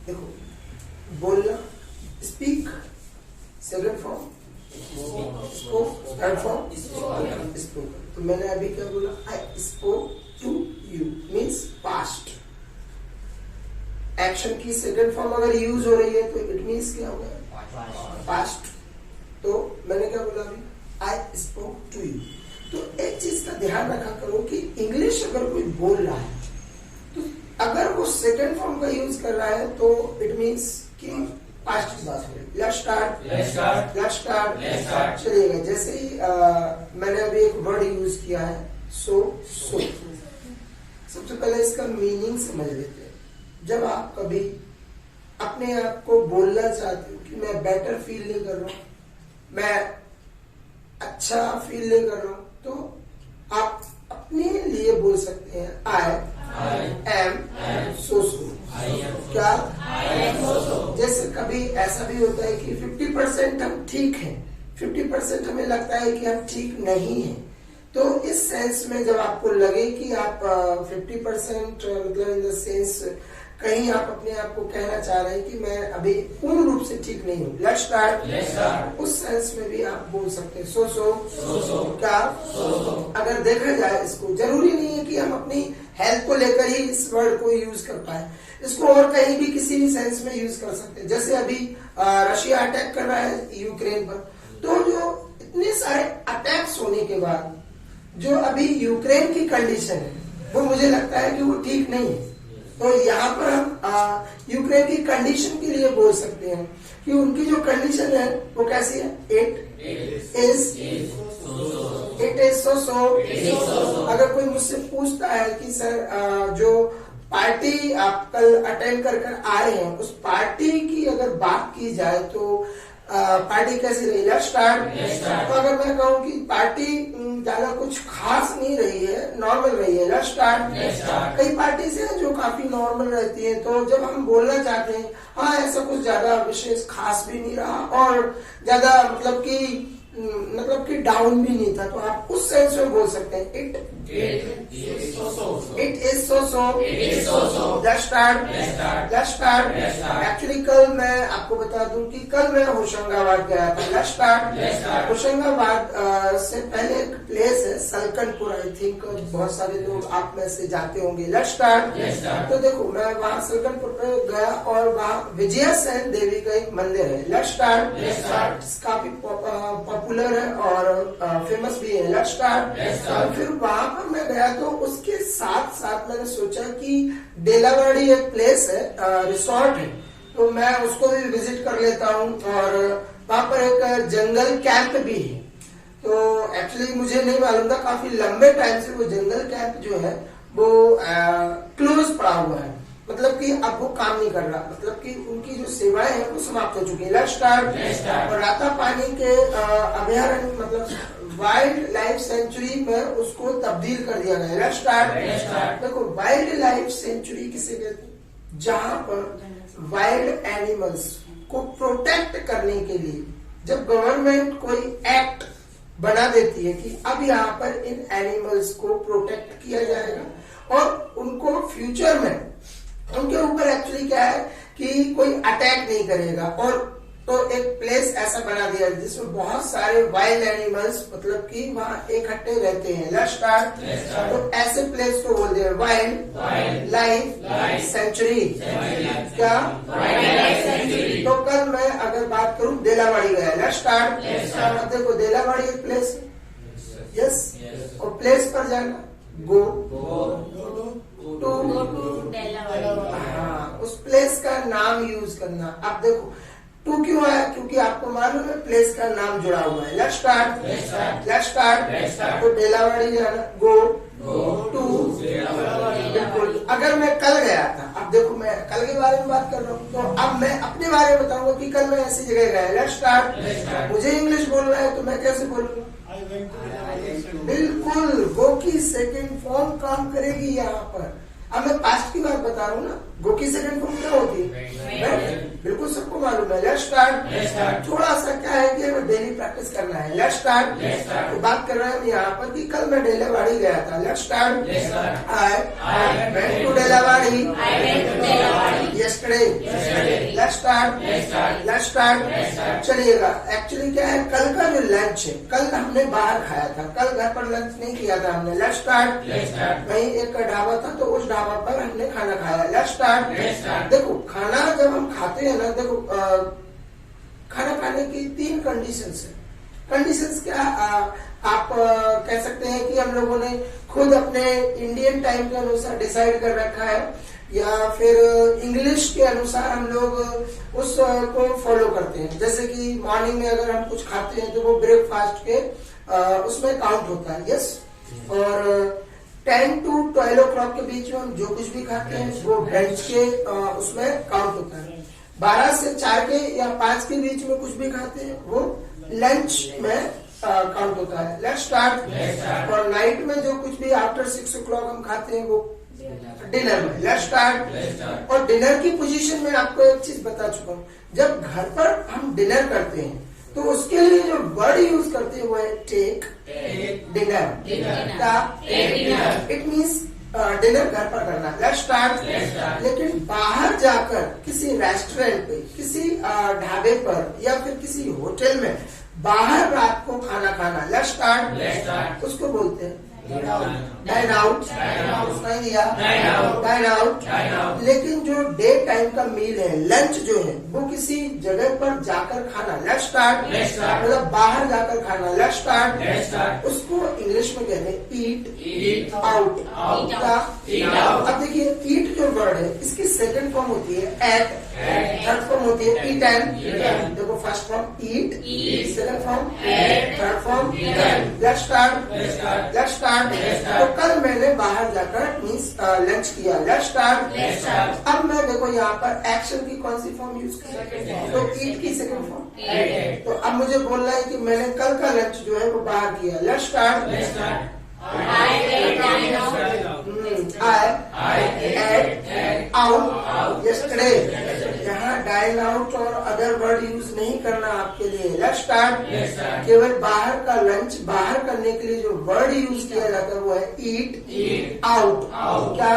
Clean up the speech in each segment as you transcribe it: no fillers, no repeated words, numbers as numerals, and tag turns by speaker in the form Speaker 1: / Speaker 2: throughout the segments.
Speaker 1: देखो बोलना speak, second form spoke, third form spoke. तो मैंने अभी क्या बोला, I spoke to you means past. Action की सेकंड फॉर्म अगर यूज हो रही है तो इट मीन्स क्या होगा, पास्ट। तो मैंने क्या बोला अभी, आई स्पोक टू यू। तो एक चीज का ध्यान रखा करो कि इंग्लिश अगर कोई बोल रहा है तो अगर वो सेकंड फॉर्म का यूज कर रहा है तो इट मीन्स कि पास्ट की बात हो रही। लेट्स स्टार्ट चलिएगा। जैसे ही मैंने अभी एक वर्ड यूज किया है सो। सबसे पहले इसका मीनिंग समझ लेते हैं। जब आप कभी अपने आप को बोलना चाहते हो कि मैं बेटर फील नहीं कर रहा हूं, मैं अच्छा फील नहीं कर रहा हूं, तो आप अपने लिए बोल सकते हैं आई एम सो। क्या जैसे कभी ऐसा भी होता है कि 50% हम ठीक हैं, 50% हमें लगता है कि हम ठीक नहीं हैं। तो इस सेंस में जब आपको लगे कि आप 50% मतलब इन द सेंस कहीं आप अपने आप को कहना चाह रहे हैं कि मैं अभी पूर्ण रूप से ठीक नहीं हूँ, लेट्स स्टार्ट, उस सेंस में भी आप बोल सकते हैं सो। क्या अगर देखा जाए, इसको जरूरी नहीं है कि हम अपनी हेल्थ को लेकर ही इस वर्ड को यूज कर पाए, इसको और कहीं भी किसी भी सेंस में यूज कर सकते हैं। जैसे अभी रशिया अटैक कर रहा है यूक्रेन पर, तो जो इतने सारे अटैक्स होने के बाद जो अभी यूक्रेन की कंडीशन है वो मुझे लगता है कि वो ठीक नहीं है। तो यहाँ पर हम यूक्रेन की कंडीशन के लिए बोल सकते हैं कि उनकी जो कंडीशन है वो कैसी है, इट इज सो। अगर कोई मुझसे पूछता है कि सर जो पार्टी आप कल अटेंड कर आ रहे हैं उस पार्टी की अगर बात की जाए तो पार्टी कैसी रही, लेट्स स्टार्ट। तो अगर मैं कहूँ कि पार्टी ज्यादा कुछ खास नहीं रही है, नॉर्मल रही है, लेट्स स्टार्ट। कई पार्टीज हैं जो काफी नॉर्मल रहती हैं, तो जब हम बोलना चाहते हैं हाँ ऐसा कुछ ज्यादा विशेष खास भी नहीं रहा और ज्यादा मतलब कि डाउन भी नहीं था, तो आप उस सेंस में बोल सकते हैं it is so. Let's start. Actually कल मैं आपको बता दूं कि कल मैं होशंगाबाद गया था। Let's start. होशंगाबाद से पहले एक प्लेस है सलकनपुर, आई थिंक बहुत सारे लोग आप में से जाते होंगे। Let's start. तो देखो मैं वहाँ सलकनपुर पे गया और वहाँ विजया सेन देवी का एक मंदिर है। Let's start. काफी पॉपुलर है और फेमस भी है। Let's start. फिर वहां पर मैं गया तो उसके साथ साथ मैंने सोचा कि डेलावाड़ी एक प्लेस है, रिसोर्ट है, तो मैं उसको भी विजिट कर लेता हूँ। और वहां पर एक जंगल कैंप भी है। तो एक्चुअली मुझे नहीं मालूम था, काफी लंबे टाइम से वो जंगल कैंप जो है वो क्लोज पड़ा हुआ है, मतलब कि अब वो काम नहीं कर रहा, मतलब कि उनकी जो सेवाएं हैं वो समाप्त हो चुकी है। Let's start. और रातापानी के अभयारण्य मतलब वाइल्ड लाइफ सेंचुरी में उसको तब्दील कर दिया गया। Let's start. देखो वाइल्ड लाइफ सेंचुरी किसे कहते हैं, जहां पर वाइल्ड एनिमल्स को प्रोटेक्ट करने के लिए जब गवर्नमेंट कोई एक्ट बना देती है कि अब यहाँ पर इन एनिमल्स को प्रोटेक्ट किया जाएगा और उनको फ्यूचर में उनके ऊपर एक्चुअली क्या है कि कोई अटैक नहीं करेगा, और तो एक प्लेस ऐसा बना दिया जिसमें बहुत सारे वाइल्ड एनिमल्स मतलब कि वहाँ इकट्ठे रहते हैं। Let's start. तो ऐसे प्लेस को बोलते हैं वाइल्ड लाइफ सेंचुरी। क्या तो कल मैं अगर बात करूं डेलावाड़ी गया। Let's start. देखो डेलावाड़ी एक प्लेस, यस, और प्लेस पर जाना गो टू हाँ, उस प्लेस का नाम यूज करना। अब देखो टू क्यों आया, क्योंकि आपको मालूम है प्लेस का नाम जुड़ा हुआ है। Let's start. तो डेलावाड़ी जाना गो टू। बिल्कुल। अगर मैं कल गया था, अब देखो मैं कल के बारे में बात कर रहा हूँ, तो अब मैं अपने बारे में बताऊंगा कि कल मैं ऐसी जगह गया। Let's start. मुझे इंग्लिश बोलना है तो मैं कैसे बोलूंगा, बिल्कुल गो की सेकंड फॉर्म काम करेगी यहाँ पर। अब मैं पास्ट की बात बता रहा हूँ ना, गो की सेकंड फॉर्म क्या होती है, बिल्कुल सबको सबको मालूम है। Let's start. थोड़ा सा क्या है कि हमें डेली प्रैक्टिस करना है। Let's start. तो बात कर रहे हैं हम यहाँ पर कि कल मैं डेलावाड़ी गया था। Let's start. I went to Delawadi yesterday. Let's start. Let's start. चलिएगा, एक्चुअली क्या है, कल का जो लंच है, कल हमने बाहर खाया था, कल घर पर लंच नहीं किया था हमने। Let's start. वहीं एक ढाबा था तो उस ढाबा पर हमने खाना खाया। Let's start. देखो, खाना जब हम खाते हैं ना, देखो खाना खाने की 3 कंडीशंस है। कंडीशंस क्या, आप कह सकते हैं कि हम लोगों ने खुद अपने इंडियन टाइम के अनुसार डिसाइड कर रखा है, या फिर इंग्लिश के अनुसार हम लोग उस को फॉलो करते हैं। जैसे कि मॉर्निंग में अगर हम कुछ खाते हैं तो वो ब्रेकफास्ट के उसमें काउंट होता है। यस। और 10 to 12 o'clock के बीच में हम जो कुछ भी खाते हैं वो ब्रंच के उसमें काउंट होता है। 12 से 4 के या 5 के बीच में कुछ भी खाते हैं वो लंच में काउंट होता है। Let's start. और नाइट में जो कुछ भी आफ्टर 6 o'clock हम खाते हैं वो डिनर में। Let's start. और डिनर की पोजीशन में आपको एक चीज बता चुका हूँ, जब घर पर हम डिनर करते हैं तो उसके लिए जो वर्ड यूज करते हैं वो है take dinner. It means dinner घर पर करना। Let's start. लेकिन बाहर जाकर किसी रेस्टोरेंट पे, किसी ढाबे पर या फिर किसी होटल में बाहर रात को खाना खाना, लेट्स स्टार्ट, उसको बोलते हैं डाइन आउट। Dine out. लेकिन जो डे टाइम का मील है, लंच जो है, वो किसी जगह पर जाकर खाना, लेट्स स्टार्ट, मतलब बाहर जाकर खाना, लेट्स स्टार्ट, उसको इंग्लिश में कहते हैं ईट आउट। अब देखिए, ईट जो वर्ड है इसकी सेकंड फॉर्म होती है एट, थर्ड फॉर्म होती है ईटन। देखो, first form eat, second form third form let's start. Let's start. तो कल मैंने बाहर जाकर मीन्स लंच किया। Let's start. अब मैं देखो यहाँ पर एक्शन की कौन सी फॉर्म यूज कर, तो ईट की सेकंड फॉर्म। तो अब मुझे बोलना है कि मैंने कल का लंच जो है वो बाहर किया। Let's start. I ate out yesterday। यहाँ डाइन आउट और अदर वर्ड यूज नहीं करना आपके लिए। Let's start. केवल बाहर का लंच बाहर करने के लिए जो वर्ड यूज किया जाता है वो है ईट आउट। क्या?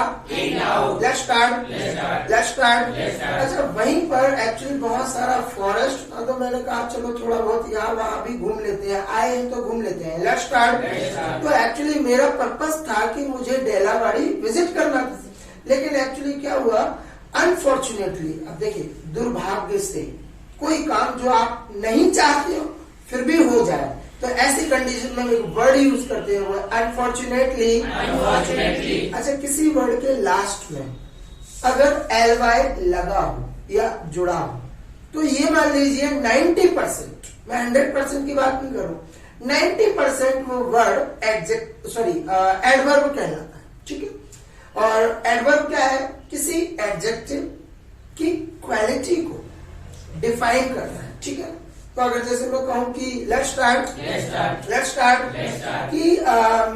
Speaker 1: Let's start. Let's start. अच्छा, वहीं पर एक्चुअली बहुत सारा फॉरेस्ट था तो मैंने कहा चलो थोड़ा बहुत यहाँ वहाँ भी घूम लेते हैं, आए हैं तो घूम लेते हैं। Let's start. तो एक्चुअली मेरा पर्पस था कि मुझे डेलावाड़ी विजिट करना था, लेकिन एक्चुअली क्या हुआ, अनफॉर्चुनेटली, अब देखिए, दुर्भाग्य से कोई काम जो आप नहीं चाहते हो फिर भी हो जाए, तो ऐसी कंडीशन में एक वर्ड यूज करते हैं वो अनफॉर्चुनेटली। अच्छा, किसी वर्ड के लास्ट में अगर ly लगा हो या जुड़ा हो तो ये मान लीजिए 90%, मैं 100% की बात नहीं कर रहा हूं, 90% वो वर्ड एडवर्ब कहलाता है। ठीक है। और एडवर्ब क्या है, किसी एडजेक्टिव की क्वालिटी को डिफाइन करना है। ठीक है। तो अगर जैसे मैं कहूँ कि लेट्स स्टार्ट कि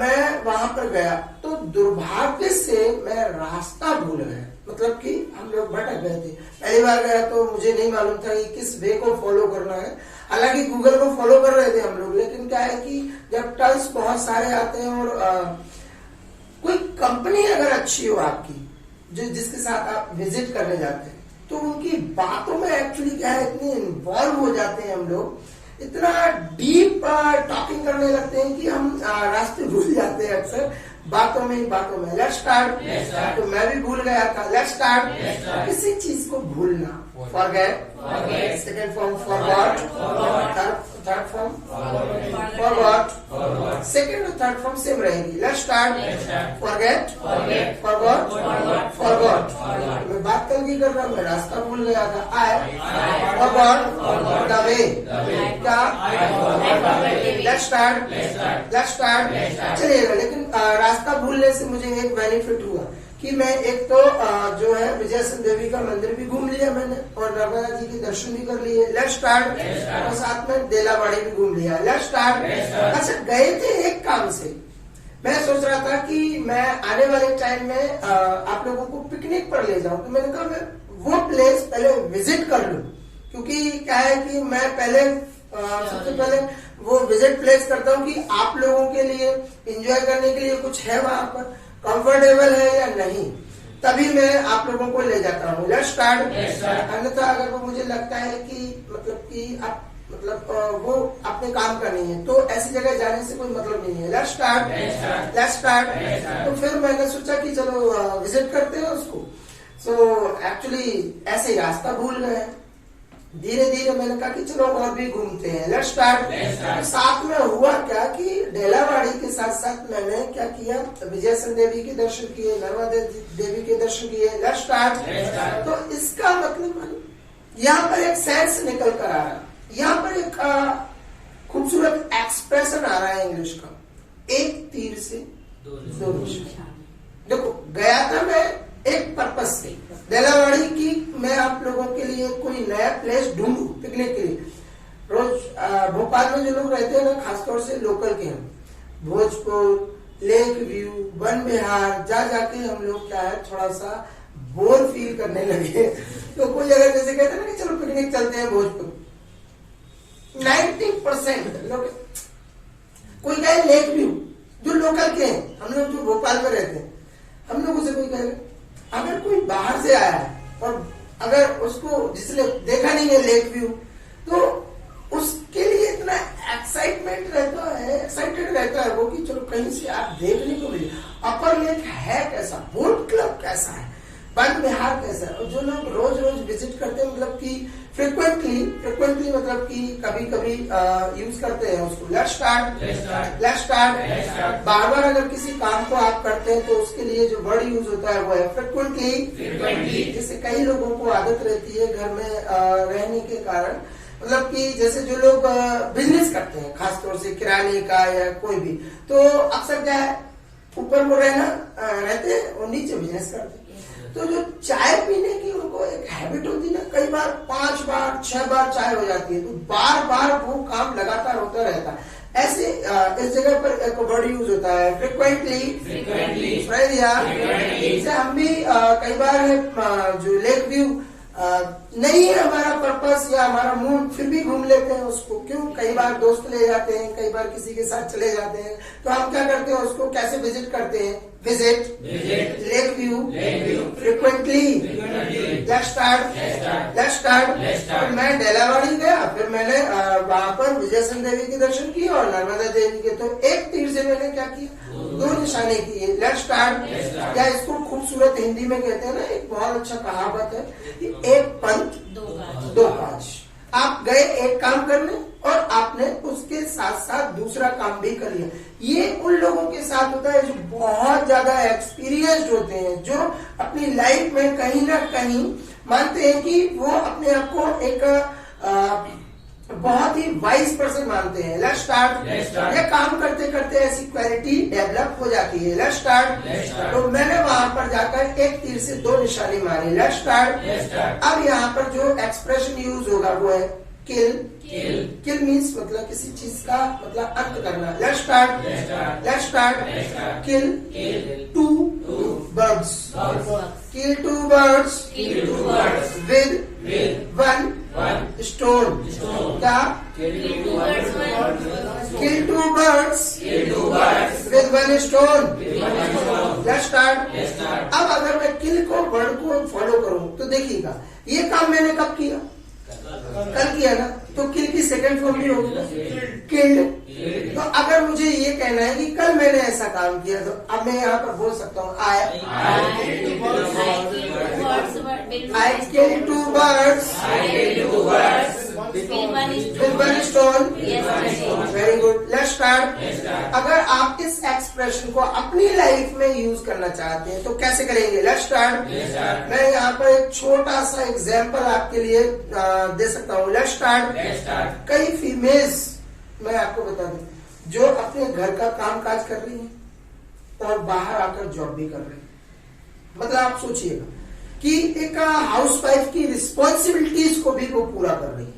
Speaker 1: मैं वहां पर गया तो दुर्भाग्य से मैं रास्ता भूल गया, मतलब कि हम लोग भटक गए थे। पहली बार गया तो मुझे नहीं मालूम था कि किस वे को फॉलो करना है, हालांकि गूगल को फॉलो कर रहे थे हम लोग, लेकिन क्या है कि जब टर्म्स बहुत सारे आते हैं और कोई कंपनी अगर अच्छी हो आपकी, जो जिसके साथ आप विजिट करने जाते हैं, तो उनकी बातों में एक्चुअली क्या है, इतने इन्वॉल्व हो जाते हैं हम लोग, इतना डीप टॉकिंग करने लगते हैं कि हम रास्ते भूल जाते हैं अक्सर बातों में। Let's start. तो मैं भी भूल गया था। Let's start. किसी चीज को भूलना, forget, second form forgot, third form forgot, second और थर्ड फॉर्म सेम रहेगी। Let's start. Forget, forgot. मैं बात कल की कर रहा हूँ, मैं रास्ता भूल गया था। I forgot the way. क्या? Let's start. चलिएगा, लेकिन रास्ता भूलने से मुझे एक बेनिफिट हुआ कि मैं एक तो जो है विजयसन देवी का मंदिर भी घूम लिया मैंने और नर्मदा जी के दर्शन भी कर लिए। Let's start. और साथ में डेलावाड़ी भी घूम लिया। Let's start. अच्छा, गए थे एक काम से, मैं सोच रहा था कि मैं आने वाले टाइम में आप लोगों को पिकनिक पर ले जाऊं, तो मैंने कहा मैं वो प्लेस पहले विजिट कर लूं, क्योंकि क्या है कि मैं पहले सबसे पहले वो विजिट प्लेस करता हूँ कि आप लोगों के लिए एंजॉय करने के लिए कुछ है वहां पर, कंफर्टेबल है या नहीं, तभी मैं आप लोगों को ले जाता हूँ। Let's start. अन्यथा अगर वो मुझे लगता है कि मतलब कि आप मतलब वो अपने काम का नहीं है तो ऐसी जगह जाने से कोई मतलब नहीं है। Let's start. तो फिर मैंने सोचा कि चलो विजिट करते हैं उसको। सो एक्चुअली ऐसे ही रास्ता भूल गए। धीरे धीरे मैंने कहा कि चलो और भी घूमते हैं। Let's start. साथ में हुआ क्या कि डेलावाड़ी के साथ साथ मैंने क्या किया, विजयसन देवी के दर्शन किए, नर्मदा देवी के दर्शन किए। Let's start. तो इसका मतलब यहाँ पर एक सेंस निकल कर आ रहा, यहाँ पर एक खूबसूरत एक्सप्रेशन आ रहा है इंग्लिश का, एक तीर से दो निशान। देखो गया था मैं एक पर्पस से डेलावाड़ी की, मैं आप लोगों के लिए कोई नया प्लेस ढूंढू पिकनिक के लिए। रोज भोपाल में जो लोग रहते हैं ना, खासतौर से लोकल के हैं, भोजपुर, लेक व्यू, वन विहार जा जाके हम लोग क्या है थोड़ा सा बोर फील करने लगे। तो कोई अगर जैसे कहते हैं ना कि चलो पिकनिक चलते हैं भोजपुर, 90% लोग कोई कहे लेक व्यू, जो लोकल के हैं, हम लोग जो भोपाल में रहते हैं, हम लोगों से कोई कहे, अगर कोई बाहर से आया है और अगर उसको जिसने देखा नहीं है लेक व्यू, तो उसके लिए इतना एक्साइटमेंट रहता है, एक्साइटेड रहता है वो कि चलो कहीं से आप देखने को मिले। अपर लेक है कैसा, बोट क्लब कैसा है, वन विहार कैसा है। और जो लोग रोज रोज विजिट करते हैं, मतलब कि फ्रिक्वेंटली मतलब कि कभी कभी यूज करते हैं उसको। Let's start. बार बार अगर किसी काम को आप करते हैं तो उसके लिए जो वर्ड यूज होता है वो है फ्रिक्वेंटली। जैसे कई लोगों को आदत रहती है घर में रहने के कारण, मतलब कि जैसे जो लोग बिजनेस करते हैं, खासतौर से किराने का या कोई भी, तो अक्सर क्या है ऊपर वो रहते हैं और नीचे बिजनेस करते हैं। तो जो चाय पीने की उनको एक हैबिट होती है ना, कई बार 5 बार 6 बार चाय हो जाती है, तो बार बार वो काम लगातार होता रहता है। ऐसे इस जगह पर एक वर्ड यूज होता है फ्रिक्वेंटली। जैसे हम भी कई बार जो लेक व्यू नहीं है हमारा पर्पस या हमारा मूड, फिर भी घूम लेते हैं उसको। क्यों? कई बार दोस्त ले जाते हैं, कई बार किसी के साथ चले जाते हैं, तो हम क्या करते हैं उसको कैसे विजिट करते हैं, visit lake view frequently. Let's start. फिर मैं डेलावाड़ी गया, फिर मैंने वहां पर विजयसन देवी के दर्शन किए और नर्मदा देवी के। तो एक तीर से मैंने क्या किया, 2 निशाने किए। Let's start. क्या इसको खूबसूरत हिंदी में कहते हैं ना, एक बहुत अच्छा कहावत है कि एक पंथ दो काज। आप गए एक काम करने और आपने उसके साथ साथ दूसरा काम भी कर लिया। ये उन लोगों के साथ होता है जो बहुत ज्यादा एक्सपीरियंस्ड होते हैं, जो अपनी लाइफ में कहीं ना कहीं मानते हैं कि वो अपने आप को एक बहुत ही वाइज पर्सन मानते हैं। Let's start. ये काम करते करते ऐसी क्वालिटी डेवलप हो जाती है। Let's start. तो मैंने वहां पर जाकर एक तीर से 2 निशाने मारे। Let's start. अब यहाँ पर जो एक्सप्रेशन यूज होगा वो है किल मीन्स मतलब किसी चीज का मतलब अंत करना। Let's start. Kill 2 birds. Kill 2 birds with 1 stone. क्या? Kill 2 birds with 1 stone. Let's start. अब अगर मैं किल को वर्ड को फॉलो करूं तो देखिएगा ये काम मैंने कब किया, कल किया ना, तो किल की सेकंड फॉर्म भी होगी किल्ड। तो अगर मुझे ये कहना है कि कल मैंने ऐसा काम किया, तो अब मैं यहाँ पर बोल सकता हूँ आई किल 2 birds with 1 stone. Very good. Let's start. अगर आप इस एक्सप्रेशन को अपनी लाइफ में यूज करना चाहते हैं तो कैसे करेंगे? Let's start. मैं यहाँ पर एक छोटा सा एग्जाम्पल आपके लिए दे सकता हूँ। Let's start. कई फीमेल्स मैं आपको बता दूं जो अपने घर का काम काज कर रही हैं और बाहर आकर जॉब भी कर रही हैं। मतलब आप सोचिएगा कि एक हाउसवाइफ की रिस्पॉन्सिबिलिटीज को भी वो पूरा कर रही है,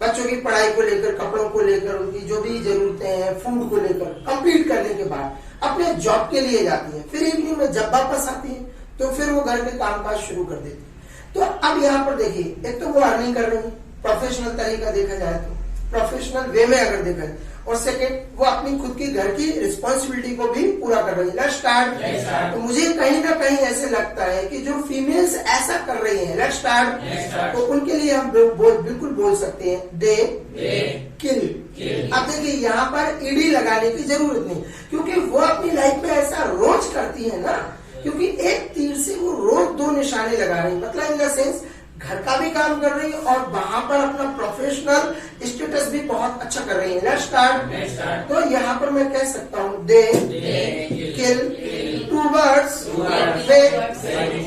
Speaker 1: बच्चों की पढ़ाई को लेकर, कपड़ों को लेकर, उनकी जो भी जरूरतें हैं, फूड को लेकर, कंप्लीट करने के बाद अपने जॉब के लिए जाती है। फिर इवनिंग में जब वापस आती है तो फिर वो घर के काम काज शुरू कर देती है। तो अब यहाँ पर देखिए, एक तो वो अर्निंग कर रही है, प्रोफेशनल तरीका देखा जाए तो, प्रोफेशनल वे में अगर देखा जाए, और सेकेंड वो अपनी खुद की घर की रिस्पॉन्सिबिलिटी को भी पूरा कर रही है। Let's start. तो मुझे कहीं ना कहीं ऐसे लगता है कि जो फीमेल्स ऐसा कर रही हैं, लेट्स स्टार्ट, तो उनके लिए हम बिल्कुल बोल सकते हैं दे किल। अब देखिए यहाँ पर ईडी लगाने की जरूरत नहीं, क्योंकि वो अपनी लाइफ में ऐसा रोज करती है ना, क्योंकि एक तीर से वो रोज दो निशाने लगा रही है, मतलब इन द सेंस घर का भी काम कर रही है और वहां पर अपना प्रोफेशनल स्टेटस भी बहुत अच्छा कर रही है। Let's start. तो यहाँ पर मैं कह सकता हूँ they kill two birds with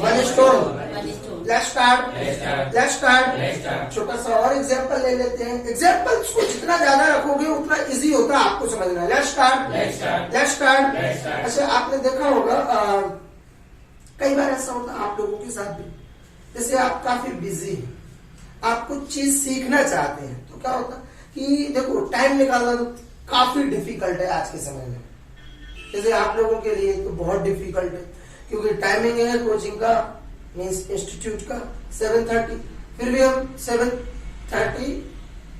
Speaker 1: one stone. Let's start. छोटा सा और एग्जांपल ले लेते हैं। एग्जांपल्स को जितना ज्यादा रखोगे उतना इजी होता है आपको समझना। Let's start. अच्छा, आपने देखा होगा कई बार ऐसा होता है आप लोगों के साथ भी, जैसे आप काफी बिजी हैं, आप कुछ चीज सीखना चाहते हैं, तो क्या होता है कि देखो टाइम निकालना तो काफी डिफिकल्ट है आज के समय में। जैसे आप लोगों के लिए तो बहुत डिफिकल्ट है, क्योंकि टाइमिंग है कोचिंग का, मीन्स इंस्टीट्यूट का 7:30, फिर भी हम 7:30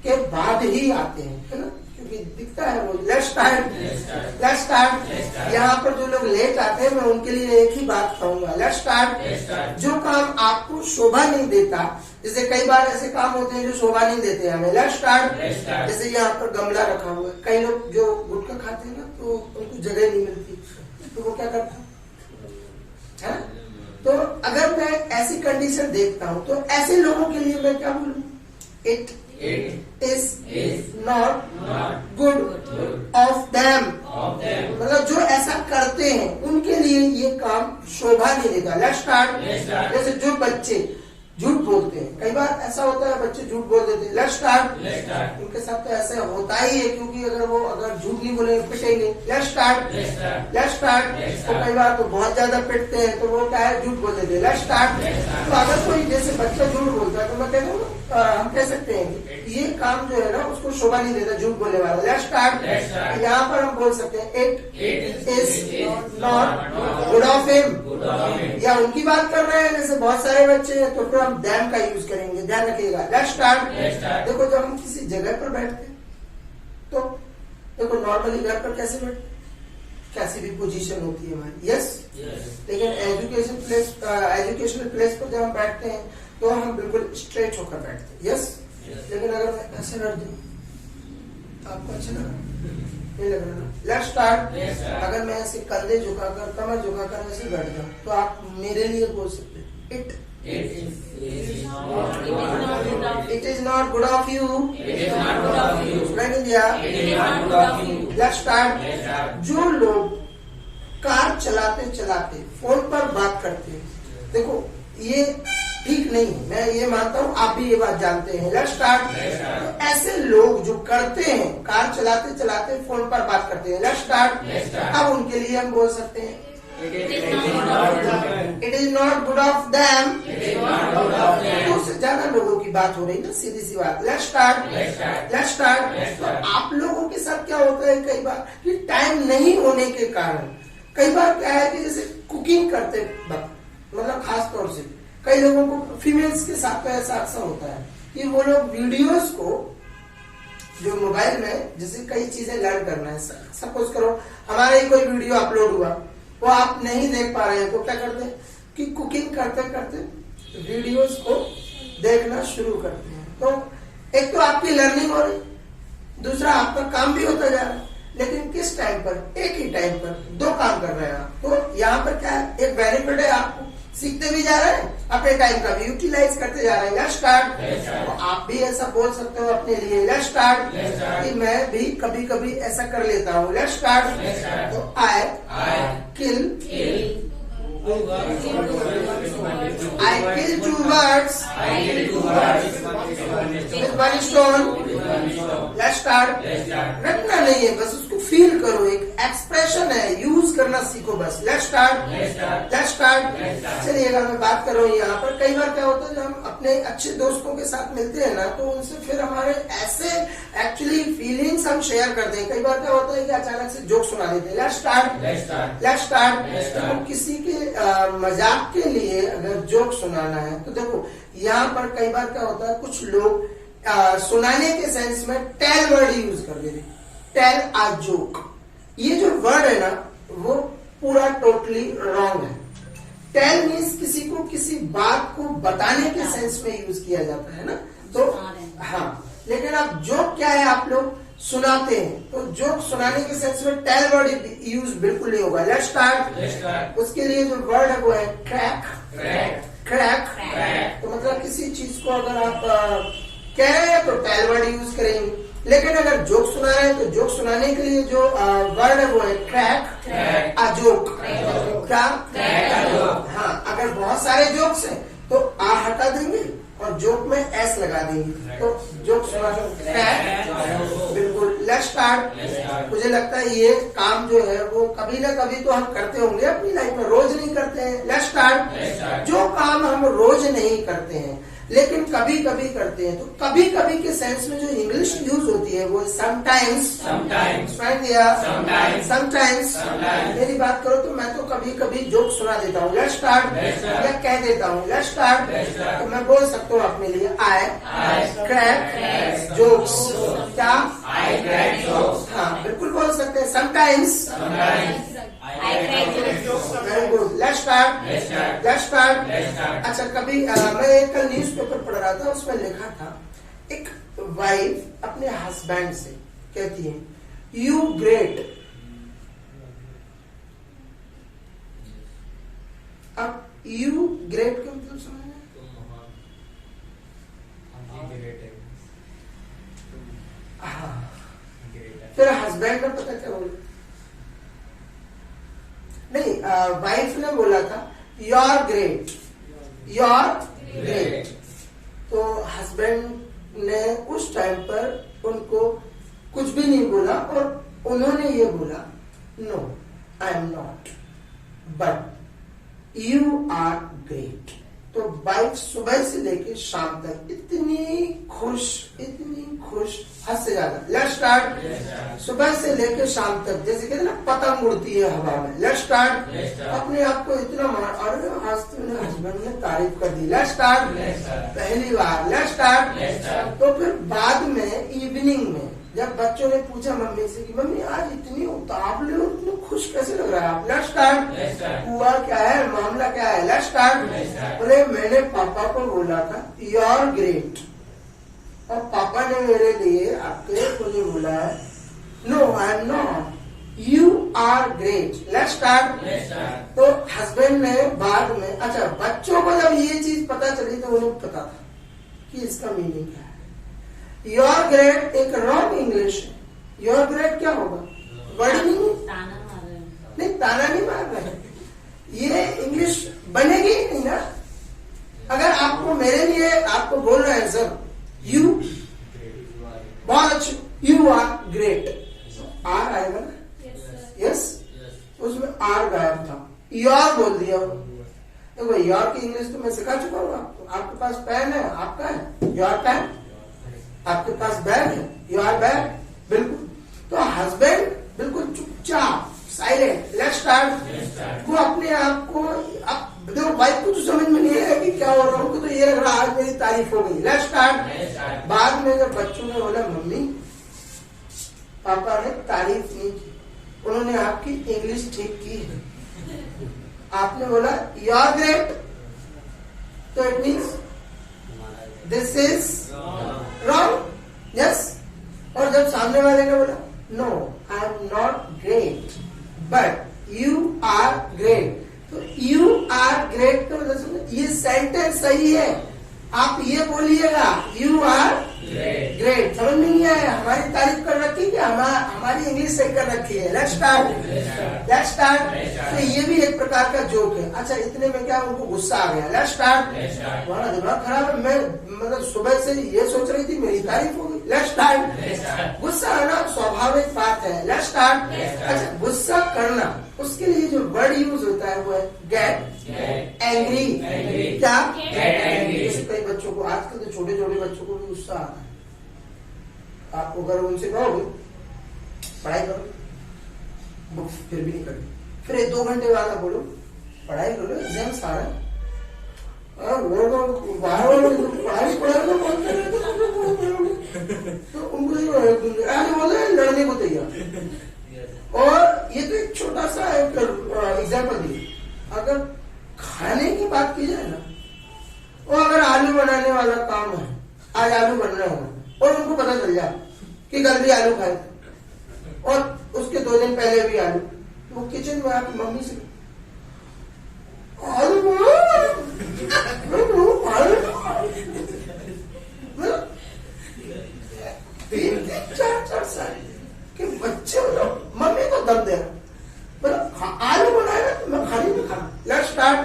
Speaker 1: के बाद ही आते हैं, है ना, क्योंकि दिखता है वो। Let's start. यहाँ पर जो लोग लेट आते हैं मैं उनके लिए एक ही बात कहूंगा, लेट्स स्टार्ट। जो काम आपको शोभा नहीं देता, जैसे कई बार ऐसे काम होते हैं जो शोभा नहीं देते हमें, लेट्स स्टार्ट। जैसे यहाँ पर गमला रखा हुआ है, कई लोग जो गुटखा खाते हैं ना तो उनको जगह नहीं मिलती, तो वो क्या करते हैं। तो अगर मैं ऐसी कंडीशन देखता हूँ तो ऐसे लोगों के लिए मैं क्या बोलूँ, it is not good of them, मतलब जो ऐसा करते हैं उनके लिए ये काम शोभा नहीं देता। Let's start. जैसे जो बच्चे झूठ बोलते हैं, कई बार ऐसा होता है बच्चे झूठ बोल देते हैं। Let's start. उनके साथ तो ऐसा होता ही है, क्योंकि अगर झूठ नहीं बोलेंगे पिटेंगे। Let's start. तो कई बार तो बहुत ज्यादा पिटते हैं, तो वो क्या है, झूठ बोल देते हैं। Let's start. तो अगर कोई जैसे बच्चा झूठ बोलता है तो मैं कहता हूँ हम कह सकते हैं कि ये काम जो है ना उसको शोभा नहीं देता झूठ बोलने वाला। Let's start. यहाँ पर हम बोल सकते हैं it is not good of him, या उनकी बात कर रहे हैं जैसे बहुत सारे बच्चे हैं, तो फिर हम दैम का यूज करेंगे, ध्यान रखिएगा। Let's start. देखो जब हम किसी जगह पर बैठते हैं तो देखो नॉर्मली घर पर कैसे बैठते, कैसी भी पोजीशन होती है हमारी, यस। लेकिन एजुकेशनल प्लेस पर जब हम बैठते हैं तो हम बिल्कुल स्ट्रेट होकर बैठते हैं, यस। लेकिन अगर मैं ऐसे बैठ दूं आपको अच्छा लगा, नहीं लग रहा ना। Let's start. अगर मैं ऐसे कंधे झुकाकर, कमर झुकाकर ऐसे बैठ जाऊं तो आप मेरे लिए बोल सकते हैं it is not good of you. Let's start. जो लोग कार चलाते चलाते फोन पर बात करते हैं, देखो ये ठीक नहीं है, मैं ये मानता हूँ, आप भी ये बात जानते हैं। Let's start. तो ऐसे लोग जो करते हैं कार चलाते चलाते फोन पर बात करते हैं, लेट्स स्टार्ट। अब उनके लिए हम बोल सकते हैं it is not good of them. तो उससे ज्यादा लोगों की बात हो रही है ना, सीधी सी बात। Let's start. तो आप लोगों के साथ क्या होता है कई बार कि टाइम नहीं होने के कारण, कई बार क्या है कि जैसे कुकिंग करते वक्त, मतलब खास तौर से कई लोगों को, फीमेल्स के साथ तो ऐसा अक्सर होता है कि वो लोग वीडियोस को जो मोबाइल में जैसे कई चीजें लर्न करना है, सपोज करो हमारा ही कोई वीडियो अपलोड हुआ वो आप नहीं देख पा रहे हैं, तो क्या करते हैं कि कुकिंग करते करते वीडियोस को देखना शुरू करते हैं। तो एक तो आपकी लर्निंग हो रही, दूसरा आपका काम भी होता जा रहा है, लेकिन किस टाइम पर, एक ही टाइम पर दो काम कर रहे हैं आप। तो यहाँ पर क्या है, एक बेनिफिट है, आपको सीखते भी जा रहे हैं, अपने टाइम का भी यूटिलाइज करते जा रहे हैं। Let's start. तो आप भी ऐसा बोल सकते हो अपने लिए, लेट्स स्टार्ट, कि मैं भी कभी कभी ऐसा कर लेता हूँ। Let's start. तो I kill two birds with one stone। Let's start. रटना नहीं है, बस उसको फील करो, एक एक्सप्रेशन है, यूज करना सीखो बस। Let's start. चलिए अगर मैं बात कर रहा हूँ यहाँ पर, कई बार क्या होता है जब हम अपने अच्छे दोस्तों के साथ मिलते हैं ना, तो उनसे फिर हमारे ऐसे एक्चुअली फीलिंग्स हम शेयर करते हैं। कई बार क्या होता है कि अचानक से जोक सुना देते हैं। Let's start. तो किसी के मजाक के लिए अगर जोक सुनाना है तो देखो यहाँ पर कई बार क्या होता है, कुछ लोग सुनाने के सेंस में टेल वर्ड यूज कर देते, टेल अ जोक। ये जो वर्ड है ना वो पूरा टोटली रॉन्ग है। टेल मीन्स किसी को किसी बात को बताने के सेंस में यूज किया जाता है ना, तो हाँ। लेकिन अब जोक क्या है, आप लोग सुनाते हैं, तो जोक सुनाने के सेंस में टेल वर्ड यूज बिल्कुल नहीं होगा। Let's start. उसके लिए जो वर्ड है वो है क्रैक। क्रैक तो मतलब किसी चीज को अगर आप कह रहे हैं तो टेल वर्ड यूज करेंगे, लेकिन अगर जोक सुना रहे हैं तो जोक सुनाने के लिए जो वर्ड है वो है क्रैक अ जोक। क्या? हाँ, अगर बहुत सारे जोक्स हैं तो आ हटा देंगे और जोक में एस लगा देंगे, तो जोक सुना क्रैक। बिल्कुल। Let's start. मुझे लगता है ये काम जो है वो कभी ना कभी तो हम करते होंगे अपनी लाइफ में, रोज नहीं करते हैं। Let's start. जो काम हम रोज नहीं करते हैं लेकिन कभी कभी करते हैं, तो कभी कभी के सेंस में जो इंग्लिश यूज होती है वो समटाइम्स। समटाइम्स। मेरी बात करो तो मैं तो कभी कभी जोक सुना देता हूँ, लेट्स स्टार्ट, या कह देता हूँ लेट्स स्टार्ट। तो मैं बोल सकता हूँ अपने लिए आई क्रैक जोक्स। क्या? I crack jokes. हाँ, बिल्कुल बोल सकते हैं। Sometimes. Very good. Let's start. अच्छा, कभी मैं एक कल न्यूज़पेपर पढ़ रहा था, उसमें लिखा था एक वाइफ अपने हस्बैंड से कहती है यू ग्रेट। अब यू ग्रेट का मतलब समझ में? हाँ, फिर हस्बैंड का पता क्या बोला? नहीं, वाइफ ने बोला था यू आर ग्रेट। तो हस्बैंड ने उस टाइम पर उनको कुछ भी नहीं बोला और उन्होंने ये बोला no I am not but you are great. तो वाइफ सुबह से लेकर शाम तक इतनी खुश हद से ज्यादा। Let's start. सुबह से लेकर शाम तक जैसे कहते ना पतंग उड़ती है हवा में। Let's start. अपने आप को इतना अरे आज तुमने हस्बैंड ने तारीफ कर दी। Let's start. पहली बार। Let's start. तो फिर बाद में इवनिंग में जब बच्चों ने पूछा मम्मी से कि मम्मी आज इतनी उतावले और इतनी खुश कैसे लग रहा है आप? Let's start. हुआ क्या है, मामला क्या है? Let's start. बोले मैंने पापा को बोला था यू आर ग्रेट और पापा ने मेरे लिए आपके मुझे बोला है no I am not you are great. Let's start. तो हस्बैंड ने बाद में, अच्छा बच्चों को जब ये चीज पता चली तो उन्हें पता था कि इसका मीनिंग क्या है। योर ग्रेट एक रॉन्ग इंग्लिश है। योर ग्रेट क्या होगा? वर्ड नहीं, ताना नहीं मार रहे, ये इंग्लिश बनेगी नहीं ना। अगर आपको मेरे लिए आपको बोल रहे हैं सर यू बहुत अच्छे, यू आर ग्रेट, आर आएगा ना? यस। उसमें आर गायब था, योर बोल दिया। देखो योर की इंग्लिश तो मैं सिखा चुका हूँ आपको। आपके पास पेन है, आपका है योर पेन, आपके पास बैग है योर बैग। बिल्कुल। तो हस्बैंड बिल्कुल चुपचाप साइलेंट। Let's start. वो अपने आप को, अब देखो वाइफ को तो समझ में नहीं है कि क्या हो रहा है, उनको तो ये लग रहा आज मेरी तारीफ हो गई। Let's start. बाद में जब बच्चों ने बोला मम्मी पापा ने तारीफ नहीं की, उन्होंने आपकी इंग्लिश ठीक की है, आपने बोला यू आर ग्रेट, तो it means this is wrong. Yes. और जब सामने वाले ने बोला no I am not great but you are great, तो यू आर ग्रेट का मतलब ये सेंटेंस सही है, आप ये बोलिएगा यू आर ग्रेट। समझ में नहीं आया? हमारी तारीफ कर रखी है, हमारी इंग्लिश सही कर रखी है। Let's start. तो ये भी एक प्रकार का जोक है। अच्छा, इतने में क्या उनको गुस्सा आ गया। Let's start. हमारा दिमाग खराब है, मैं मतलब सुबह से ये सोच रही थी मेरी तारीफ होगी। Let's start. गुस्सा आना स्वाभाविक बात है। Let's start. अच्छा, गुस्सा करना, उसके लिए जो वर्ड यूज होता है वो है गेट एंग्री। क्या? Get angry. कई बच्चों को, आजकल तो छोटे छोटे बच्चों को भी गुस्सा आता है। आपको अगर उनसे कहोगे पढ़ाई करो, फिर भी नहीं करते, फिर 2 घंटे बाद बोलो पढ़ाई करो एग्जाम्स आ रहे हैं, आज आलू बन रहे हैं, और उनको पता चल जाए कि कल भी आलू खाए और उसके 2 दिन पहले भी आलू, तो वो किचन में आके मम्मी से आलू 3-4 साल के बच्चे मम्मी को दम दे रहा, आलू बनाया तो मैं खाली नहीं खा। लेट्स स्टार्ट,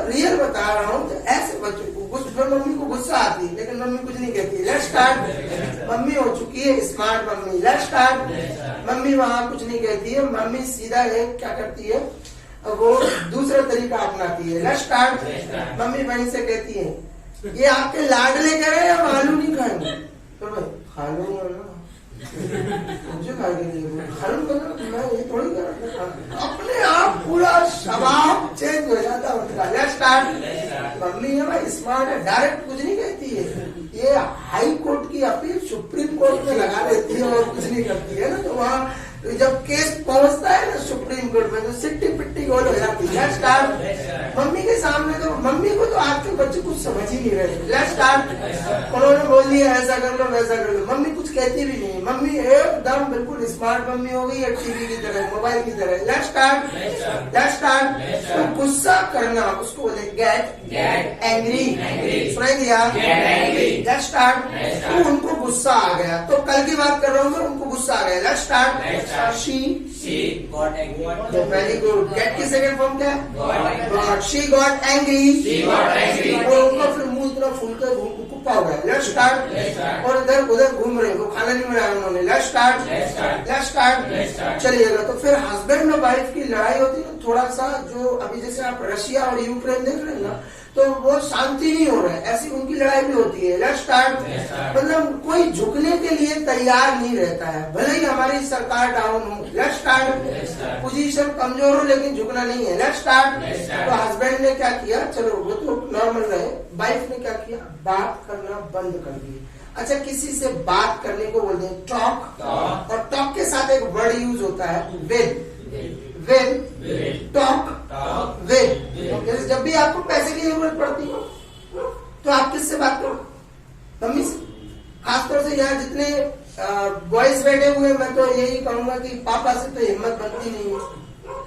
Speaker 1: रियल बता रहा हूँ। तो ऐसे बच्चों को मम्मी को गुस्सा आती है लेकिन मम्मी कुछ नहीं कहती। लेट्स स्टार्ट, मम्मी हो चुकी है smart mummy. Let's start, mummy वहां कुछ नहीं कहती है, मम्मी सीधा एक क्या करती है, वो दूसरा तरीका अपनाती है। लेट्स स्टार्ट, मम्मी वहीं से कहती है ये आपके लाडले करे या आलू नहीं खाएंगे, तो भाई खा लो ना, मुझे खा के लिए खा लो ना, मैं ये थोड़ी कर, अपने आप पूरा स्वभाव चेंज हो जाता है उनका। लेट्स स्टार्ट, मम्मी है भाई स्मार्ट है, डायरेक्ट कुछ नहीं कहती है, ये हाई कोर्ट की अपील सुप्रीम कोर्ट में लगा देती है और कुछ नहीं करती है ना। तो वहाँ जब केस पहुंचता है ना सुप्रीम कोर्ट में तो सिट्टी पिट्टी गोल हो जाती है। लेट्स स्टार्ट, मम्मी के सामने तो मम्मी को तो आज के बच्चे कुछ समझ ही नहीं रहे। लेट्स स्टार्ट, उन्होंने बोल दिया ऐसा कर लो वैसा कर लो, मम्मी कुछ कहती भी नहीं, मम्मी एकदम बिल्कुल स्मार्ट मम्मी हो गई है, टीवी की तरह, मोबाइल की तरह। लेट्स स्टार्ट, लेट्स स्टार्ट, तो गुस्सा करना उसको बोले गेट एंग्री, सुनाई दिया, लेट्स स्टार्ट, तो उनको गुस्सा आ गया, तो कल की बात कर रहा हूँ मैं, उनको गुस्सा आ गया। Let's start, she got angry, very good, get की सेकंड फॉर्म क्या है, got, she got angry, और उनका फिर मुंह इतना फूल कर कुप्पा हो गया। लेट्स स्टार्ट, और इधर उधर घूम रहे, वो खाना नहीं बनाया उन्होंने। लेट्स स्टार्ट, लेट्स स्टार्ट, चलिएगा। तो फिर हस्बैंड और वाइफ की लड़ाई होती है थोड़ा सा, जो अभी जैसे आप रशिया और यूक्रेन देख रहे हैं ना, तो वो शांति नहीं हो रहा है, ऐसी उनकी लड़ाई भी होती है। लेट्स स्टार्ट, मतलब कोई झुकने के लिए तैयार नहीं रहता है, भले ही हमारी सरकार डाउन हो। लेट्स स्टार्ट, पोजीशन कमजोर हो लेकिन झुकना नहीं है। लेट्स स्टार्ट, तो हस्बैंड ने क्या किया, चलो वो तो नॉर्मल रहे, वाइफ ने क्या किया, बात करना बंद कर दी। अच्छा, किसी से बात करने को बोलते हैं टॉक, और टॉक के साथ एक वर्ड यूज होता है विद, टॉक विद। जब भी आपको पैसे की जरूरत पड़ती हो तो आप किससे बात करो, मम्मी से। खासतौर से यहाँ जितने बॉयज बैठे हुए, मैं तो यही कहूंगा कि पापा से तो हिम्मत बनती नहीं है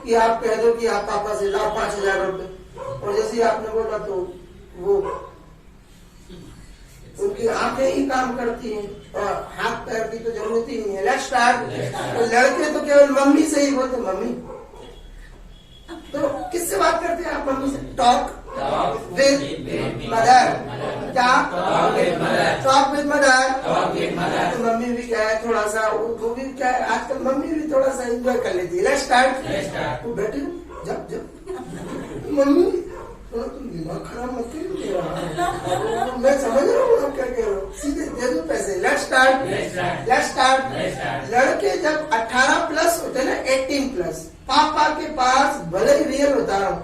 Speaker 1: कि आप कह दो कि आप पापा से लाओ 5,000 रुपए, और जैसे आपने बोला तो वो उनकी आंखें ही काम करती हैं और हाथ पैर की तो जरूरत ही नहीं है। लेट्स स्टार्ट, तो लड़के तो केवल मम्मी से ही बोलते मम्मी, तो किससे बात करते हैं आप, मम्मी से। टॉक विद मदर, क्या टॉक विद मदर, तो मम्मी भी क्या है थोड़ा सा, वो भी क्या है आजकल मम्मी भी थोड़ा सा एंजॉय कर लेती है। लेट्स स्टार्ट, तो बेटे जब मम्मी तुम दिमाग खराब मत करो, मैं समझ रहा हूँ आप क्या कह रहे हो, सीधे दे दो पैसे। लेट्स स्टार्ट, लेट्स स्टार्ट, लड़के जब 18 प्लस होते हैं ना, 18 प्लस, पापा के पास भले ही रियल बता रहा हूँ,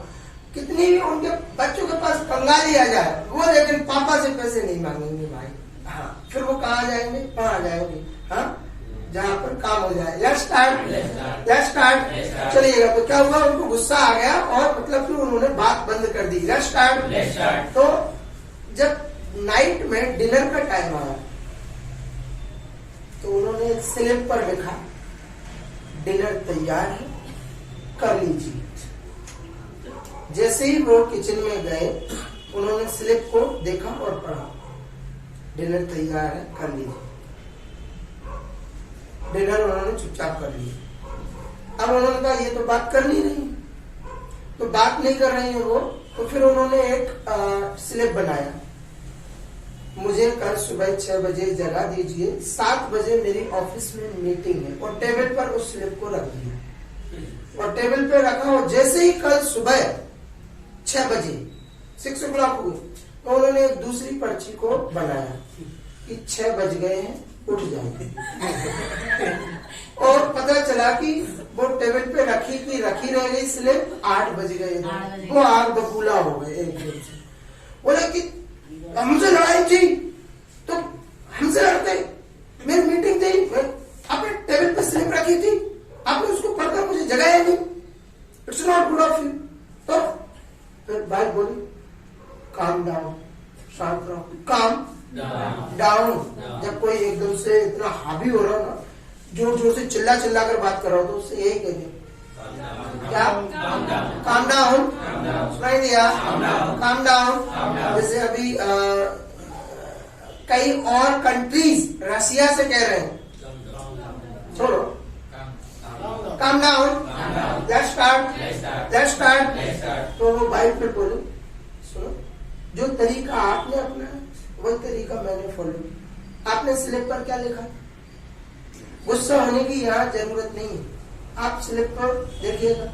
Speaker 1: कितनी भी उनके बच्चों के पास पंगा लिया जाए वो, लेकिन पापा से पैसे नहीं मांगेंगे भाई। हाँ, फिर वो कहाँ जाएंगे, वहां जाएंगे, हाँ जहाँ पर काम हो जाए। लेट्स स्टार्ट, लेट्स स्टार्ट, चलिएगा। तो क्या हुआ, उनको गुस्सा आ गया और मतलब कि उन्होंने बात बंद कर दी। लेट्स स्टार्ट, तो जब नाइट में डिनर का टाइम आया तो उन्होंने स्लिप पर लिखा डिनर तैयार है, कर लीजिए। जैसे ही वो किचन में गए उन्होंने स्लिप को देखा और पढ़ा, डिनर तैयार है, कर लीजिए। डिनर उन्होंने चुपचाप कर लिया। अब उन्होंने कहा ये तो बात कर नहीं रही, तो बात नहीं कर रही है वो, तो फिर उन्होंने एक स्लिप बनाया, मुझे कल सुबह 6 बजे जगा दीजिए, 7 बजे मेरी ऑफिस में मीटिंग है, और टेबल पर उस स्लिप को रख दिया और टेबल पे रखा। और जैसे ही कल सुबह 6 बजे 6 o'clock हुई तो उन्होंने एक दूसरी पर्ची को बनाया कि 6 बज गए हैं, उठ जाएंगे। और पता चला कि वो टेबल पे रखी रह गई स्लिप, 8 बज गए, वो आग बबूला हो गए एकदम से। बोले कि हमसे लड़ाई थी तो हमसे लड़ते, मेरी मीटिंग थी, आपने टेबल पे स्लिप रखी थी, आपने उसको पढ़कर मुझे जगाया नहीं, it's not good of you. तो फिर बात बोली काम डाउन, शांत रहो, काम डाउन। जब कोई एकदम से इतना हावी हो रहा हो ना, जोर जोर से चिल्ला चिल्ला कर बात कर रहा हो, तो उससे यही कहेंगे क्या, काम डाउन। सुनाई दिया, काम डाउन। जैसे अभी कई और कंट्रीज रशिया से कह रहे हैं छोड़ो, काम डाउन, लेट्स स्टार्ट। तो वो भाई फिर बोले सुनो, जो तरीका आपने अपनाया वही तरीका मैंने फॉलो किया। आपने स्लिप पर क्या लिखा, गुस्सा होने की यहाँ जरूरत नहीं है, आप स्लिप पर देखिएगा।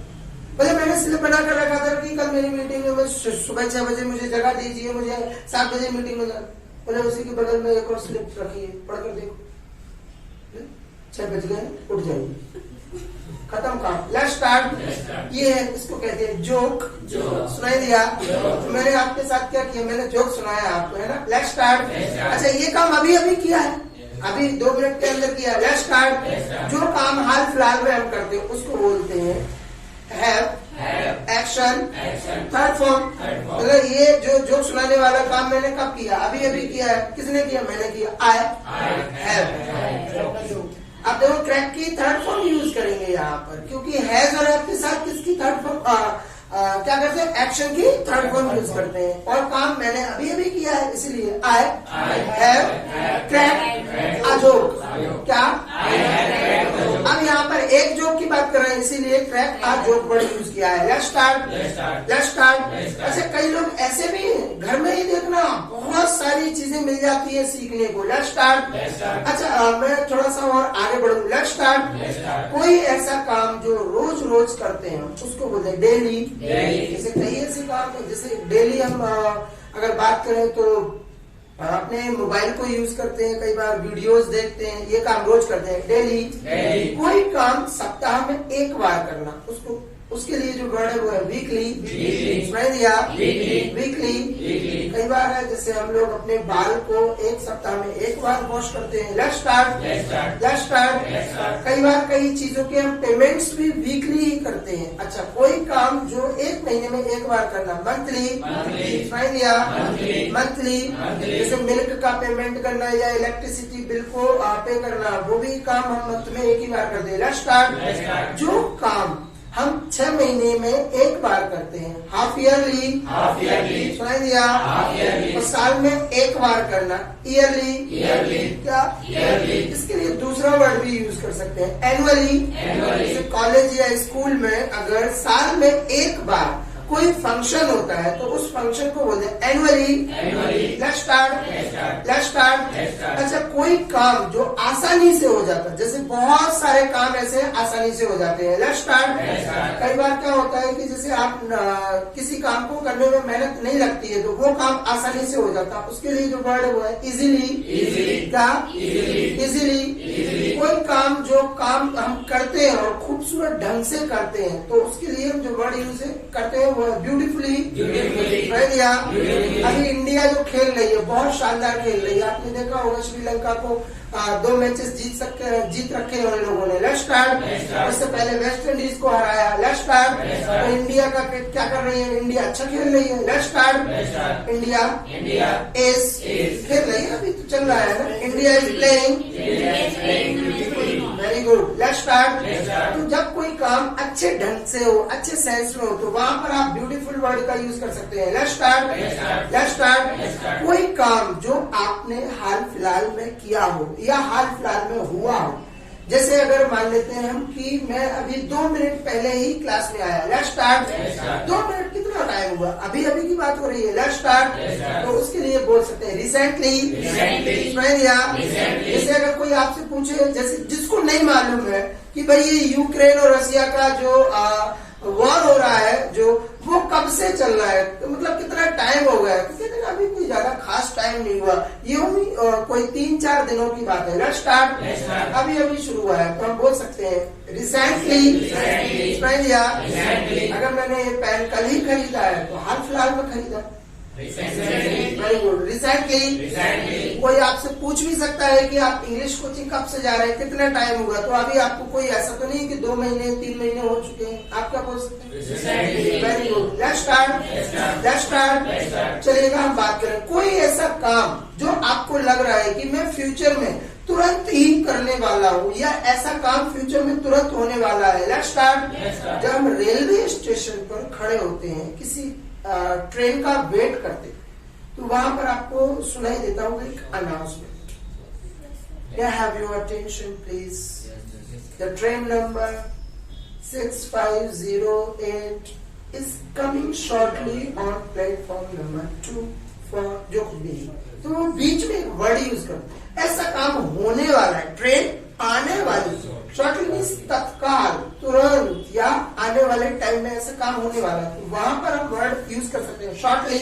Speaker 1: बोले मैंने स्लिप बना कर रखा था कि कल मेरी मीटिंग में सुबह 6 बजे मुझे जगह दीजिए, मुझे 7 बजे मीटिंग में जाना। बोले उसी के बगल में एक और स्लिप रखी है, पढ़कर देखो, 6 बज गए, उठ जाइए, खत्म काम, लेट्स स्टार्ट। ये है, इसको कहते हैं जोक। सुनाई दिया, तो मैंने आपके साथ क्या किया, मैंने जोक सुनाया आपको, है ना, लेट्स स्टार्ट। अच्छा, ये काम अभी अभी किया है, अभी 2 मिनट के अंदर किया, लेट्स स्टार्ट। जो काम हाल फिलहाल में हम करते हैं उसको बोलते हैं हैव एक्शन थर्ड फॉर्म। मतलब ये जो जोक सुनाने वाला काम मैंने कब किया, अभी अभी किया है। किसने किया, मैंने किया, आई हैव। अब देखो क्रैक की थर्ड फॉर्म यूज करेंगे यहाँ पर, क्योंकि हैज और हैव के साथ किसकी थर्ड फॉर्म क्या करते हैं, एक्शन की थर्ड फॉर्म यूज करते हैं। और काम मैंने अभी अभी किया है, इसीलिए I have crack a joke. क्या, अब यहाँ पर एक जोक की बात कर रहे हैं, इसीलिए crack a joke word use किया है। Let's start. अच्छा, कई लोग ऐसे भी हैं, घर में ही देखना बहुत सारी चीजें मिल जाती है सीखने को। Let's start. अच्छा, मैं थोड़ा सा और आगे बढ़ूँ। Let's start. कोई ऐसा काम जो रोज रोज करते हैं उसको बोलते हैं डेली। जैसे कई ऐसे काम है, जैसे डेली हम अगर बात करें तो अपने मोबाइल को यूज करते हैं, कई बार वीडियोस देखते हैं, ये काम रोज करते हैं डेली। कोई काम सप्ताह में एक बार करना, उसको उसके लिए जो वर्ड है वो है वीकली। सुनाई दिया, वीकली। कई बार है जैसे हम लोग अपने बाल को एक सप्ताह में एक बार वॉश करते हैं, लेट्स स्टार्ट। कई बार कई चीजों के हम पेमेंट्स भी वीकली ही करते हैं। अच्छा, कोई काम जो एक महीने में एक बार करना, मंथली। सुनाई दिया, मंथली। जैसे मिल्क का पेमेंट करना या इलेक्ट्रिसिटी बिल को पे करना, वो भी काम हम मंथ में एक ही बार करते हैं। Let's start. जो काम हम 6 महीने में एक बार करते हैं, हाफ ईयरली। सुनाई दिया, और साल में एक बार करना, ईयरली। क्या, इसके लिए दूसरा वर्ड भी यूज कर सकते हैं, एनुअली। जैसे कॉलेज या स्कूल में अगर साल में एक बार कोई फंक्शन होता है तो उस फंक्शन को बोलते हैं एनुअली। Let's start. अच्छा, कोई काम जो आसानी से हो जाता है, जैसे बहुत सारे काम ऐसे आसानी से हो जाते हैं, लेट्स स्टार्ट। कई बार क्या होता है कि जैसे आप किसी काम को करने में मेहनत नहीं लगती है तो वो काम आसानी से हो जाता है, उसके लिए जो वर्ड है वो है इजीली। क्या, इजीली। कोई काम जो काम हम करते हैं और खूबसूरत ढंग से करते हैं तो उसके लिए हम जो वर्ड यूज करते हैं ब्यूटीफुली। अभी इंडिया जो खेल रही है बहुत शानदार खेल रही है, आपने देखा होगा श्रीलंका को 2 मैचेस जीत रखे हैं उन लोगों ने। Let's start. इससे पहले वेस्ट इंडीज को हराया। Let's start. तो इंडिया का क्या कर रही है, इंडिया अच्छा खेल रही है। Let's start. इंडिया इज खेल रही है, अभी तो चल रहा है ना, India is playing. Very good, let's start. तो जब कोई काम अच्छे ढंग से हो, अच्छे सेंस में हो, तो वहां पर आप ब्यूटीफुल वर्ड का यूज कर सकते हैं, लेट्स स्टार्ट। कोई काम जो आपने हाल फिलहाल में किया हो या हाल फिलहाल में हुआ हो, जैसे अगर मान लेते हैं हम कि मैं अभी 2 मिनट पहले ही क्लास में आया, लेट्स स्टार्ट। 2 मिनट कितना टाइम हुआ, अभी अभी की बात हो रही है, लेट्स स्टार्ट। तो उसके लिए बोल सकते हैं रिसेंटली। जैसे अगर कोई आपसे पूछे, जैसे जिसको नहीं मालूम है कि भाई ये यूक्रेन और रशिया का जो वॉर हो रहा है, जो वो कब से चल रहा है, तो मतलब कितना टाइम हो गया है, तो कहते हैं अभी कोई ज्यादा खास टाइम नहीं हुआ, ये कोई 3-4 दिनों की बात है। Let's start. अभी अभी शुरू हुआ है तो हम बोल सकते हैं रिसेंटली। अगर मैंने ये पेन कल ही खरीदा है तो हाल फिलहाल में खरीदा। Very good, recently. कोई आपसे पूछ भी सकता है कि आप इंग्लिश कोचिंग कब से जा रहे हैं, कितना टाइम हुआ, तो अभी आपको कोई ऐसा तो नहीं कि 2 महीने 3 महीने हो चुके हैं, आप क्या बोल सकते हैं? Very good, let's start. चलिएगा हम बात करें कोई ऐसा काम जो आपको लग रहा है कि मैं फ्यूचर में तुरंत ही करने वाला हूँ, या ऐसा काम फ्यूचर में तुरंत होने वाला है। Let's start. जब हम रेलवे स्टेशन पर खड़े होते हैं, किसी ट्रेन का वेट करते, तो वहां पर आपको सुनाई देता होगा एक announcement, Can I have your attention please? The train number 6508 is coming shortly on platform number 2 for जो कुछ भी, तो वो बीच में एक वर्ड यूज करते हैं, ऐसा काम होने वाला है, ट्रेन आने वाली, शॉर्टली मीन्स तत्काल, तुरंत, या आने वाले टाइम में ऐसा काम होने वाला है, तो वहां पर हम वर्ड यूज कर सकते हैं शॉर्टली।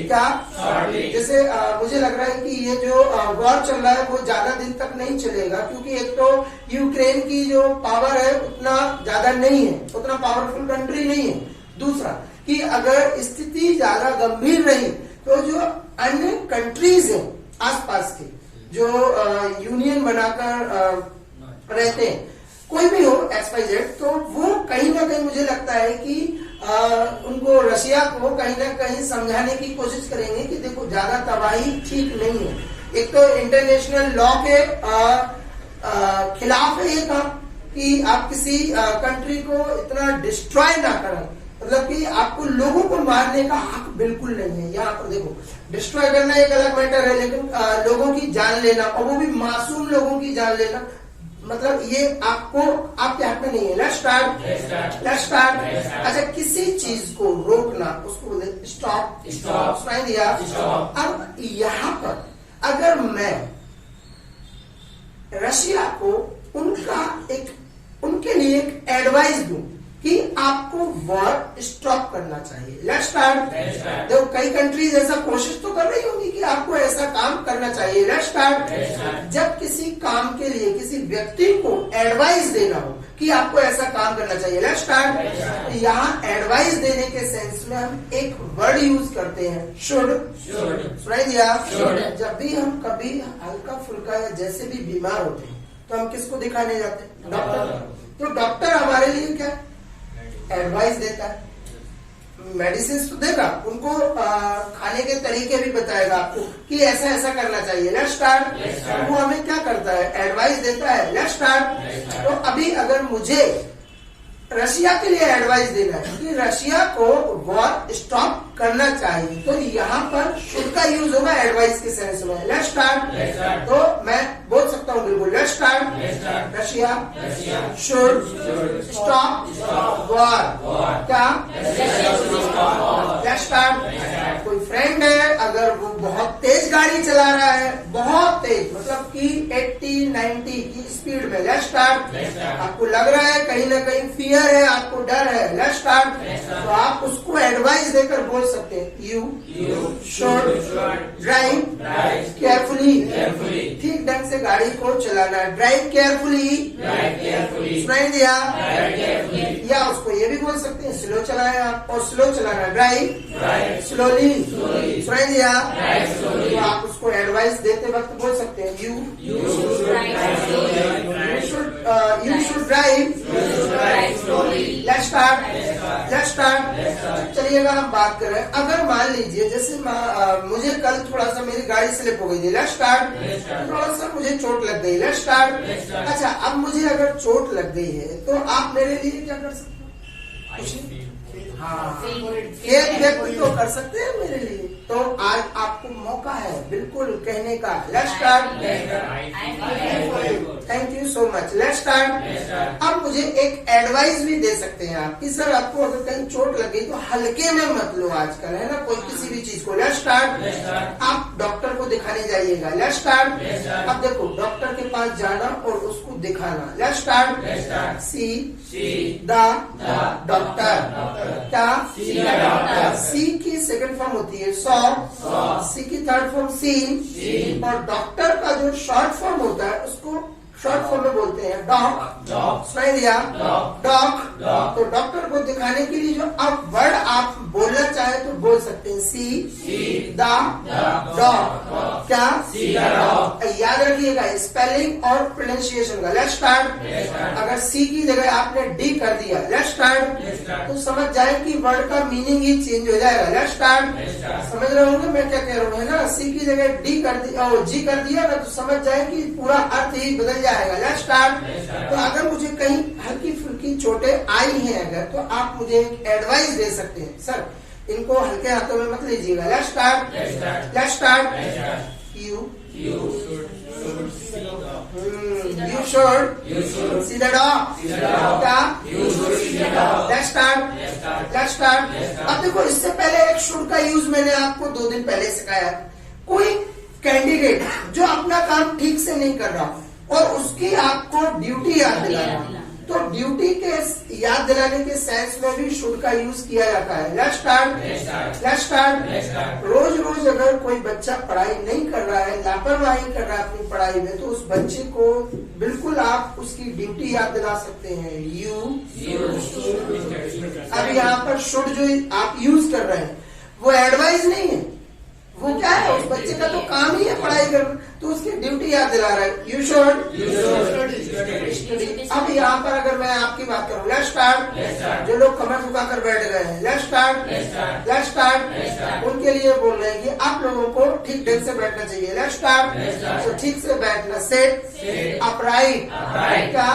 Speaker 1: क्या shortly? जैसे मुझे लग रहा है कि ये जो वॉर चल रहा है वो ज्यादा दिन तक नहीं चलेगा, क्योंकि एक तो यूक्रेन की जो पावर है उतना ज्यादा नहीं है, उतना पावरफुल कंट्री नहीं है। दूसरा कि अगर स्थिति ज्यादा गंभीर रही तो जो अन्य कंट्रीज हैं आसपास के, जो यूनियन बनाकर रहते हैं, कोई भी हो XYZ, तो वो कहीं ना कहीं मुझे लगता है कि उनको, रशिया को कहीं ना कहीं समझाने की कोशिश करेंगे कि देखो ज्यादा तबाही ठीक नहीं है। एक तो इंटरनेशनल लॉ के खिलाफ है ये काम कि आप किसी कंट्री को इतना डिस्ट्रॉय ना करें, मतलब कि आपको लोगों को मारने का हक बिल्कुल नहीं है। यहाँ पर देखो, डिस्ट्रॉय करना एक अलग मैटर है, लेकिन लोगों की जान लेना, और वो भी मासूम लोगों की जान लेना, मतलब ये आपको, आपके हाथ में नहीं है। Let's start. अच्छा, किसी चीज को रोकना, उसको बोलते स्टॉप। सुनाई दिया? अब यहाँ पर अगर मैं रशिया को उनके लिए एक एडवाइस दूं कि आपको वॉर स्टॉप करना चाहिए। Let's start. देखो, कई कंट्रीज ऐसा कोशिश तो कर रही होंगी कि आपको ऐसा काम करना चाहिए। Let's start. जब किसी काम के लिए किसी व्यक्ति को एडवाइस देना हो कि आपको ऐसा काम करना चाहिए, लेट्स स्टार्ट। यहाँ एडवाइस देने के सेंस में हम एक वर्ड यूज करते हैं, शुड। सुनाई दिया? जब भी हम कभी हल्का फुल्का या जैसे भी बीमार होते हैं तो हम किसको दिखाने जाते हैं? डॉक्टर। तो डॉक्टर हमारे लिए क्या एडवाइस देता है, मेडिसिन तो देगा, उनको खाने के तरीके भी बताएगा आपको कि ऐसा ऐसा करना चाहिए। Let's start. वो हमें क्या करता है? एडवाइस देता है। Let's start. तो अभी अगर मुझे रशिया के लिए एडवाइस देना है कि रशिया को वॉर स्टॉप करना चाहिए, तो यहाँ पर शुड का यूज होगा एडवाइस के सेंस में। Let's start. तो मैं बोल सकता हूँ बिल्कुल, let's start. Russia should stop war. क्या? Let's start. कोई फ्रेंड है, अगर वो बहुत तेज गाड़ी चला रहा है, बहुत तेज, मतलब कि 80-90 की स्पीड में, लेट्स स्टार्ट। आपको लग रहा है कहीं ना कहीं फियर है, आपको डर है, लेट्स स्टार्ट। तो आप उसको एडवाइस देकर बोल सकते हैं, यू शुड ड्राइव केयरफुली। ठीक ढंग से गाड़ी को चलाना, ड्राइव केयरफुली। सुनाई दिया? या उसको ये भी बोल सकते हैं, स्लो चलाएं आप, और स्लो चलाना, ड्राइव स्लोली। सुनाई दिया? तो आप उसको एडवाइस देते वक्त बोल सकते हैं, you should drive. Let's start. चलिएगा हम बात कर रहे हैं, अगर मान लीजिए जैसे मुझे कल थोड़ा सा मेरी गाड़ी स्लिप हो गई थी, लेट्स स्टार्ट। थोड़ा सा मुझे चोट लग गई, लेट्स स्टार्ट। अच्छा, अब मुझे अगर चोट लग गई है तो आप मेरे लिए क्या कर सकते हो? हाँ, एक व्यक्ति तो कर सकते हैं मेरे लिए, तो आज आपको मौका है बिल्कुल कहने का। Let's start. Thank you so much. Let's start. अब मुझे एक एडवाइस भी दे सकते हैं आप कि सर आपको अगर कहीं चोट लग गई तो हल्के में मत लो, आजकल है ना कोई किसी भी चीज को। Let's start. आप डॉक्टर को दिखाने जाइएगा। Let's start. अब देखो, डॉक्टर के पास जाना और उसको दिखाना। Let's start. See the doctor. क्या? सी की सेकंड फॉर्म होती है सॉ, सी की थर्ड फॉर्म सीन, और डॉक्टर का जो शॉर्ट फॉर्म होता है उसको शॉर्ट फॉर्म में बोलते हैं डॉग, सुनाई दिया, डॉग। तो डॉक्टर को दिखाने के लिए जो अब वर्ड आप बोलना चाहे तो बोल सकते हैं सी द डॉग, क्या याद रखिएगा स्पेलिंग और प्रोनाउंसिएशन का। Let's start. अगर सी की जगह आपने डी कर दिया लेट्स स्टार्ट तो समझ जाए कि वर्ड का मीनिंग ही चेंज हो जाएगा। Let's start. समझ रहे होंगे मैं क्या कह रहा हूँ, है ना। सी की जगह डी कर दिया और जी कर दिया ना तो समझ जाए कि पूरा अर्थ ही बदल जाएगा। Let's start. तो अगर मुझे कहीं हल्की फुल्की चोटें आई हैं अगर तो आप मुझे एक एडवाइस दे सकते हैं, सर इनको हल्के हाथों में मत लीजिएगा। Let's start. Let's start. You should see the dog. क्या? Let's start. Let's start. अब देखो इससे पहले एक should का यूज मैंने आपको 2 दिन पहले सिखाया। कोई कैंडिडेट जो अपना काम ठीक से नहीं कर रहा और उसकी आपको ड्यूटी याद दिलाना, तो ड्यूटी के याद दिलाने के सेंस में भी शुड का यूज किया जाता है। Let's start. Let's start. रोज रोज अगर कोई बच्चा पढ़ाई नहीं कर रहा है, लापरवाही कर रहा है अपनी पढ़ाई में, तो उस बच्चे को बिल्कुल आप उसकी ड्यूटी याद दिला सकते हैं। अब यहाँ पर शुड जो आप यूज कर रहे हैं वो एडवाइस नहीं है, वो क्या है, उस बच्चे का तो काम ही है पढ़ाई करना, तो उसकी ड्यूटी याद दिला रहा है। You should. अब यहाँ पर अगर मैं आपकी बात करूँ, लेट्स स्टार्ट। जो लोग कमर झुकाकर बैठ गए हैं, लेट्स स्टार्ट। Let's start. उनके लिए बोल रहे हैं कि आप लोगों को ठीक ढंग से बैठना चाहिए। Let's start. तो ठीक से बैठना, सेट अपराइट का।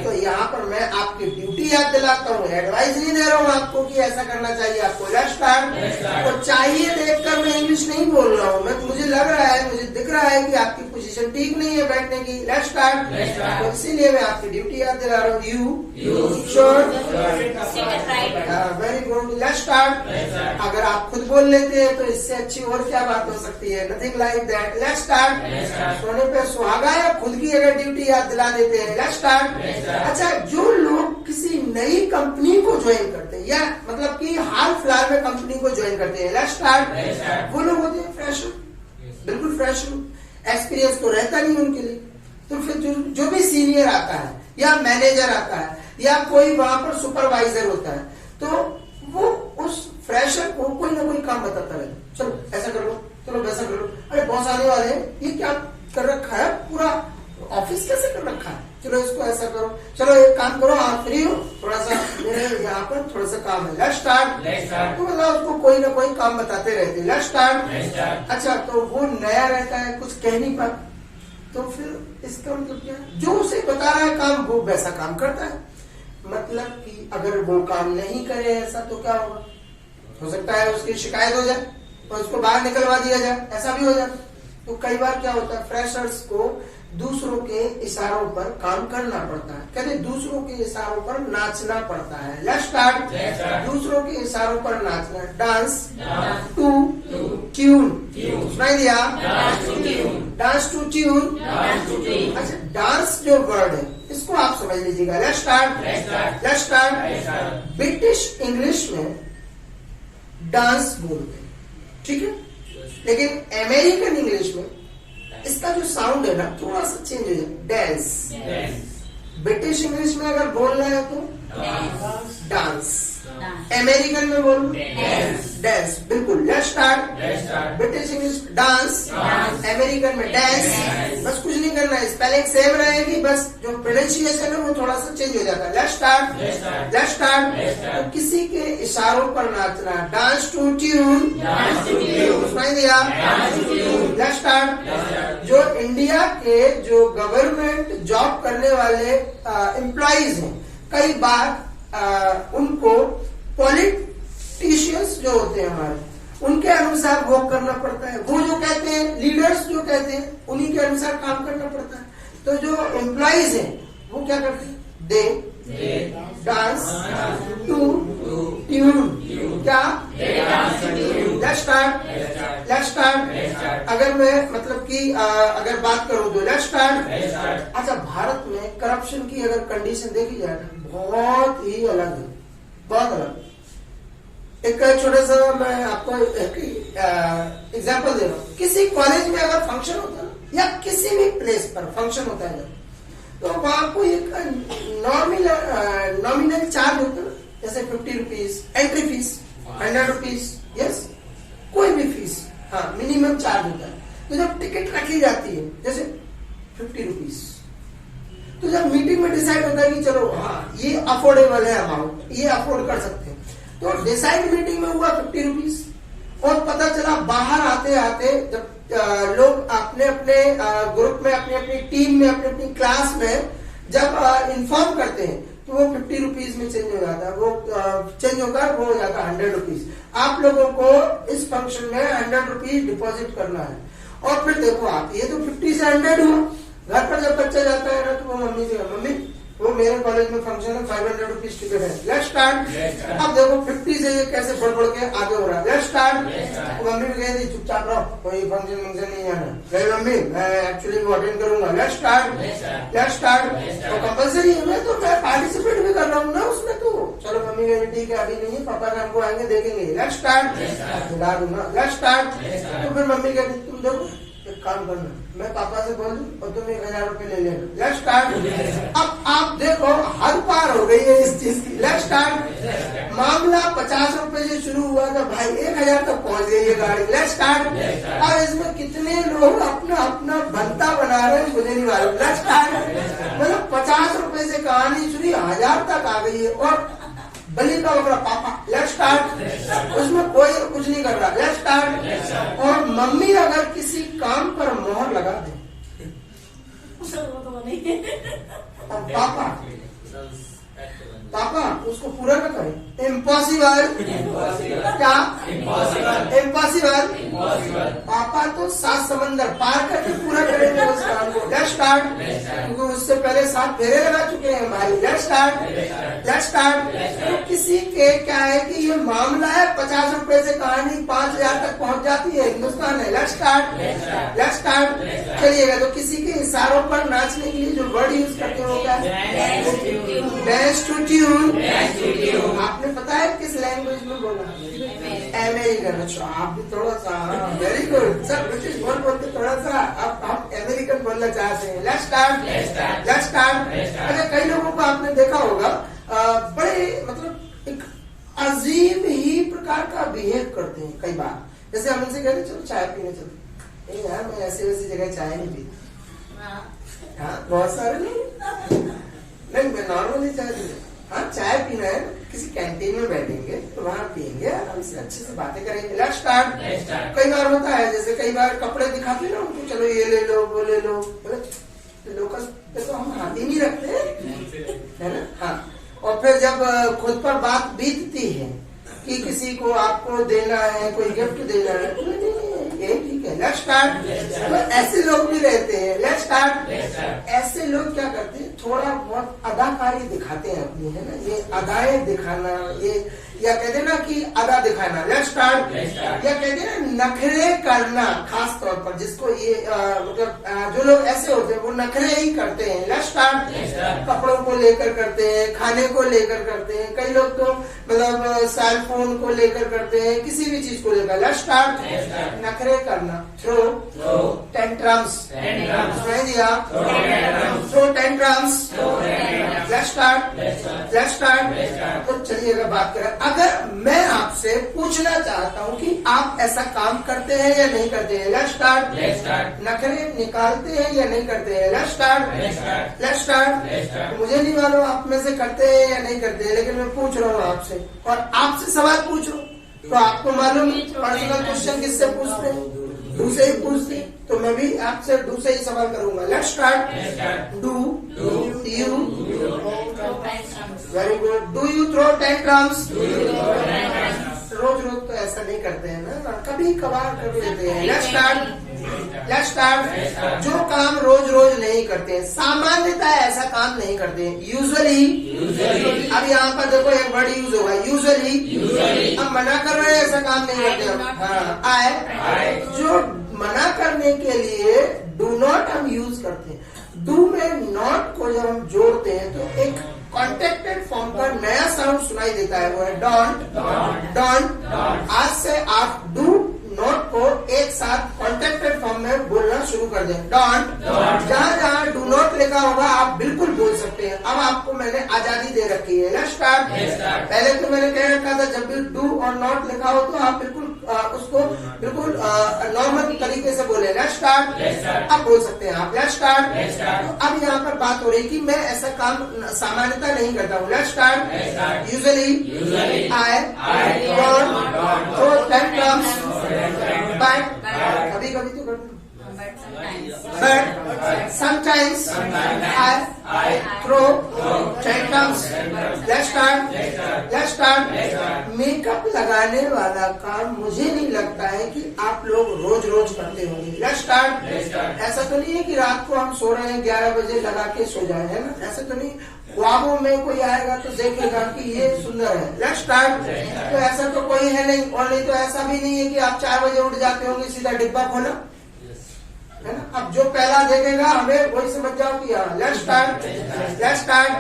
Speaker 1: तो यहाँ पर मैं आपकी ड्यूटी याद दिलाता हूँ, एडवाइस नहीं दे रहा हूँ आपको कि ऐसा करना चाहिए आपको। Let's start. तो चाहिए देखकर मैं इंग्लिश नहीं बोल रहा हूँ, मैं मुझे लग रहा है, मुझे दिख रहा है कि आपकी पोजीशन ठीक नहीं है बैठने की। Let's start. तो इसीलिए मैं आपकी ड्यूटी याद दिला रहा हूँ। You should. Very good. Let's start. अगर आप खुद बोल लेते हैं तो इससे अच्छी और क्या बात हो सकती है। Nothing like that. Let's start. सोने पे सुहागा या खुद की अगर ड्यूटी याद दिला देते हैं। Let's start. अच्छा, जो लोग किसी नई कंपनी को ज्वाइन करते हैं या मतलब कि हाल फिलहाल में कंपनी को ज्वाइन करते हैं, लेट्स स्टार्ट, वो लोग होते हैं फ्रेशर, बिल्कुल फ्रेशर, एक्सपीरियंस तो रहता नहीं उनके लिए। तो फिर जो भी सीनियर आता है या मैनेजर आता है या कोई वहां पर सुपरवाइजर होता है, तो वो उस फ्रेशर को कोई ना कोई काम बताता रहता है। चलो ऐसा कर लो, चलो वैसा कर लो, अरे बॉस आने वाले हैं, ये क्या कर रखा है, पूरा ऑफिस कैसे कर रखा है, चलो इसको ऐसा करो, चलो एक काम करो, आप फ्री हो, थोड़ा सा मेरे यहाँ पर थोड़ा सा काम है। Let's start. तो मतलब उसको कोई ना कोई काम बताते रहते हैं। Let's start. अच्छा, तो वो नया रहता है, कुछ कह नहीं पाता, तो फिर इसका मतलब क्या है, जो उसे बता रहा है काम वो वैसा काम करता है। मतलब कि अगर वो काम नहीं करे ऐसा तो क्या होगा, हो सकता है उसकी शिकायत हो जाए और उसको बाहर निकलवा दिया जाए, ऐसा भी हो जाता है। तो कई बार क्या होता है, फ्रेशर्स को दूसरों के इशारों पर काम करना पड़ता है। कहते दूसरों के इशारों पर नाचना पड़ता है। Let's start. दूसरों के इशारों पर नाचना, डांस टू ट्यून, सुनाई दिया, डांस टू ट्यून। अच्छा, डांस जो वर्ड है इसको आप समझ लीजिएगा। Let's start. Let's start. British English में डांस बोलते हैं, ठीक है, लेकिन अमेरिकन इंग्लिश में इसका जो साउंड है ना थोड़ा सा चेंज हो जाए, डांस। ब्रिटिश इंग्लिश में अगर बोल रहे हैं तो डांस, अमेरिकन में बोलो डांस, बिल्कुल। Let's start. British English dance, American में डांस, बस कुछ नहीं करना है, स्पेलिंग सेम रहेगी, बस जो प्रोनाउंसिएशन है वो थोड़ा सा चेंज हो जाता है। Let's start. Let's start. तो किसी के इशारों पर नाचना, डांस टू ट्यून, सुनाई दिया। Let's start. जो इंडिया के जो गवर्नमेंट जॉब करने वाले एम्प्लॉइज हैं, कई बार उनको पॉलिटिशियंस जो होते हैं हमारे, उनके अनुसार वो करना पड़ता है, वो जो कहते हैं, लीडर्स जो कहते हैं उन्हीं के अनुसार काम करना पड़ता है। तो जो एम्प्लॉइज हैं वो क्या करते हैं, दे डांस टू ट्यून, क्या, लेट्स स्टार्ट। Let's start. अगर मैं मतलब कि अगर बात करूं तो लेट्स स्टार्ट। अच्छा, भारत में करप्शन की अगर कंडीशन देखी जाए बहुत ही अलग है, बहुत अलग। एक छोटा सा मैं आपको एग्जांपल दे रहा हूँ। किसी कॉलेज में अगर फंक्शन होता है या किसी भी प्लेस पर फंक्शन होता है तो वहां को एक नॉमिनल चार्ज होता है, जैसे 50 rupees entry fees, 100 rupees, yes, कोई भी फीस, हाँ मिनिमम चार्ज होता है। तो जब टिकट रखी जाती है जैसे 50 रुपीज, तो जब मीटिंग में डिसाइड होता है कि चलो हाँ ये अफोर्डेबल है अमाउंट, ये अफोर्ड कर सकते हैं, तो डिसाइड मीटिंग में हुआ 50 रुपीज, और पता चला बाहर आते आते जब लोग अपने अपने ग्रुप में, अपनी अपनी टीम में, अपनी अपनी क्लास में जब इन्फॉर्म करते हैं तो वो 50 रुपीज में चेंज हो जाता है, वो चेंज होकर वो हो जाता है 100 रुपीज। आप लोगों को इस फंक्शन में 100 रुपीज डिपॉजिट करना है। और फिर देखो आप, ये तो 50 से 100 हुआ, घर पर जब बच्चा जाता है ना तो वो मम्मी से, मम्मी वो मेरे कॉलेज में फंक्शन है, 500 रुपीज टिकट है, लेट्स स्टार्ट। अब देखो 50 से ये कैसे बढ़ बढ़ के आगे हो रहा है, लेट्स स्टार्ट। मम्मी भी कह दी चुपचाप रहो, कोई फंक्शन नहीं आना, कहे मम्मी मैं एक्चुअली वो अटेंड करूंगा, लेट्स स्टार्ट, लेट्स स्टार्ट। तो कंपल्सरी है, मैं तो मैं पार्टिसिपेट भी कर रहा हूँ ना उसमें, तो चलो मम्मी कह ठीक है अभी नहीं, पापा शाम को आएंगे देखेंगे, लेट्स स्टार्ट, दिला दूंगा, लेट्स स्टार्ट। तो फिर मम्मी कहती तुम देखो एक काम करना, मैं पापा से बोल दूं और तुम 1000 रुपए ले लेना, लेट्स स्टार्ट। अब आप देखो हद पार हो गई है इस चीज की, लेट्स स्टार्ट। मामला 50 रुपए से शुरू हुआ था भाई 1000 तक पहुंच गई ये गाड़ी, लेट्स स्टार्ट। और इसमें कितने लोग अपना अपना बनता बना रहे हैं मुझे नहीं मालूम, लेट्स स्टार्ट। मतलब 50 रुपए से कहानी शुरू 1000 तक आ गई है, और बलि का बकरा पापा, लेट्स स्टार्ट। उसमें कोई कुछ नहीं कर रहा, लेट्स स्टार्ट। और मम्मी अगर किसी काम पर मोहर लगा दे और पापा उसको पूरा न करे, इम्पॉसिबल। क्या इम्पॉसिबल? पापा तो 7 समंदर पार करके पूरा करेंगे उस काम को, लेट्स स्टार्ट। क्योंकि उससे पहले 7 फेरे लगा चुके हैं हमारी, लेट्स स्टार्ट, लेट्स स्टार्ट। तो किसी के क्या है कि ये मामला है 50 रुपए से कहानी 5000 तक पहुंच जाती है, हिंदुस्तान है, लेट्स स्टार्ट, लेट्स स्टार्ट। चलिएगा, तो किसी के इशारों पर नाचने के लिए जो वर्ड यूज करते हैं वो क्या है? Dance to tune. आपने पता है किस लैंग्वेज में बोला? अमेरिकन। अच्छा, आप भी थोड़ा सा, वेरी गुड सर, ब्रिटिश बोलते थोड़ा सा आप अमेरिकन बोलना चाहते हैं, लेट्स स्टार्ट, लेट्स स्टार्ट। अच्छा, कई लोगों को आपने देखा होगा बड़े मतलब एक अजीब ही प्रकार का बिहेव करते हैं कई बार। जैसे हम उनसे कहते चलो चाय पीने चलो, यार मैं ऐसी वैसी जगह चाय नहीं पीता। हाँ, बहुत सारे लोग नहीं, मैं नॉर्मली चाय पीता। हाँ, चाय पीना है, किसी कैंटीन में बैठेंगे तो वहां पियेंगे, आराम से अच्छे से बातें करेंगे, लेट्स स्टार्ट। कई बार होता है, जैसे कई बार कपड़े दिखाते ना उनको, चलो ये ले लो वो ले लो, लोकल पे तो हम हाथ ही नहीं रखते है ना। हाँ, और फिर जब खुद पर बात बीतती है कि किसी को आपको देना है, कोई गिफ्ट देना है, ये ठीक है, लेट्स स्टार्ट। तो ऐसे लोग भी रहते हैं, लेट्स स्टार्ट। ऐसे लोग क्या करते हैं, थोड़ा बहुत अदाकारी दिखाते हैं अपनी, है ना, ये अदाएं दिखाना, ये या कहते ना कि अदा दिखाना, लेट्स स्टार्ट। या कहते हैं नखरे करना, खास तौर पर जिसको ये मतलब जो लोग ऐसे होते हैं वो नखरे ही करते हैं, लेट्स स्टार्ट। कपड़ों को लेकर करते हैं, खाने को लेकर करते हैं, कई लोग तो मतलब सेल फोन को लेकर करते हैं, किसी भी चीज को लेकर, लेट्स स्टार्ट। नखरे करना, थ्रो टेंट्रम्स, दिया throw tantrums, let's start, let's start. तो चलिएगा बात करें, अगर मैं आपसे पूछना चाहता हूँ कि आप ऐसा काम करते हैं या नहीं करते हैं, लेट्स स्टार्ट। नखरे निकालते हैं या नहीं करते हैं, लेट्स स्टार्ट, लेट्स स्टार्ट। मुझे नहीं मालूम आप में से करते हैं या नहीं करते हैं, लेकिन मैं पूछ रहा हूँ आपसे, और आपसे सवाल पूछ रहा हूँ, तो आपको मालूम पर्सनल क्वेश्चन किससे पूछते हैं? डू से ही पूछते हैं, तो मैं भी आपसे डू से ही सवाल करूंगा, let's start. Do you, very good, do you throw tantrums? रोज रोज तो ऐसा नहीं करते हैं ना, कभी कभार कर लेते हैं, लेट्स स्टार्ट, लेट्स स्टार्ट। जो काम रोज रोज नहीं करते हैं, सामान्यतः ऐसा काम नहीं करते हैं, यूजुअली। अब यहाँ पर देखो एक वर्ड यूज होगा, यूजुअली। हम मना कर रहे हैं, ऐसा काम नहीं करते हम। हाँ, आए, जो मना करने के लिए डू नॉट हम यूज करते हैं। डू में नॉट को जब हम जोड़ते हैं तो एक कॉन्टेक्टेड फॉर्म का नया साउंड सुनाई देता है, वो है डोंट, डोंट। आज से आप डू नॉट को एक साथ कॉन्टेक्टेड फॉर्म में बोलना शुरू शुरू कर दें। डोंट, जहां जहां डू नॉट लिखा होगा आप बिल्कुल बोल सकते हैं। अब आपको मैंने आजादी दे रखी है। Let's start. पहले तो मैंने कह रखा था जब भी डू और नॉट लिखा हो तो आप बिल्कुल उसको बिल्कुल नॉर्मल तरीके से बोले। Let's start. अब बोल सकते हैं आप लेट्स स्टार्ट। तो अब यहाँ पर बात हो रही कि मैं ऐसा काम सामान्यतः नहीं करता हूँ। Let's start. Usually I don't throw tantrums, but कभी कभी तो करता हूँ। But sometimes I throw tantrums. Let's start. Makeup लगाने वाला काम मुझे नहीं लगता है कि आप लोग रोज रोज करते होंगे। Let's start. ऐसा तो नहीं है कि रात को हम सो रहे हैं 11 बजे लगा के सो जाए, है ना? ऐसा तो नहीं। ख्वाबों में कोई आएगा तो देखेगा कि ये सुंदर है। Let's start. तो ऐसा तो कोई है नहीं। और नहीं तो ऐसा भी नहीं है कि आप 4 बजे उठ जाते होंगे सीधा डिब्बा खोला, है ना? अब जो पहला देखेगा हमें वही समझ जाओ कि हाँ। Let's start.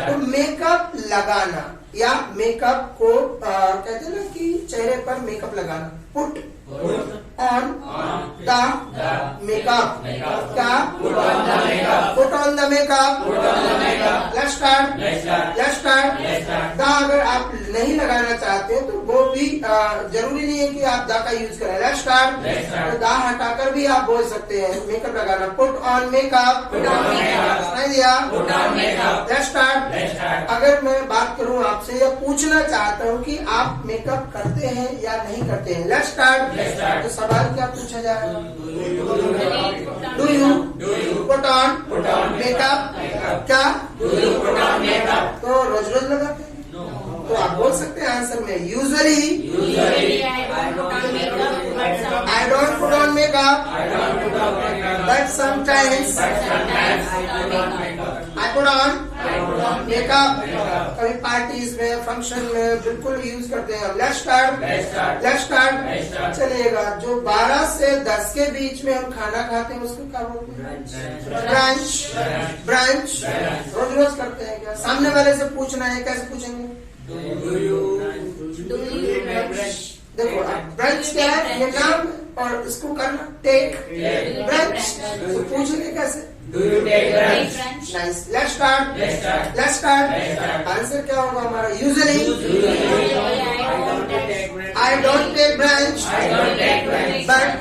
Speaker 1: तो मेकअप लगाना या मेकअप को कहते हैं ना कि चेहरे पर मेकअप लगाना। Put on the makeup. क्या? Put on the makeup. Let's start. The अगर आप नहीं लगाना चाहते हैं तो वो भी जरूरी नहीं है कि आप द का यूज करें। Let's start. तो द हटाकर भी आप बोल सकते हैं मेकअप लगाना। Put on makeup. नहीं दिया। Let's start. अगर मैं बात करूं आपसे या पूछना चाहता हूं कि आप मेकअप करते हैं या नहीं करते हैं। Let's start. तो सवाल क्या पूछा जाए? Do you put on makeup? क्या? तो रोज रोज लगाते हैं तो आप बोल सकते हैं आंसर में usually I don't put on makeup, but sometimes I put on makeup. कभी पार्टीज में, फंक्शन में बिल्कुल यूज करते हैं हम। Let's start. चलिएगा। जो 12 से 10 के बीच में हम खाना खाते हैं उसको क्या बोलते हैं? ब्रंच। रोज रोज करते हैं क्या? सामने वाले से पूछना है, कैसे पूछेंगे? देखो ब्रंच क्या है? ये नाम और इसको करना टेक ब्रंच। तो पूछेंगे कैसे? नाइस। Let's start. आंसर क्या होगा हमारा? Usually I don't take brunch, but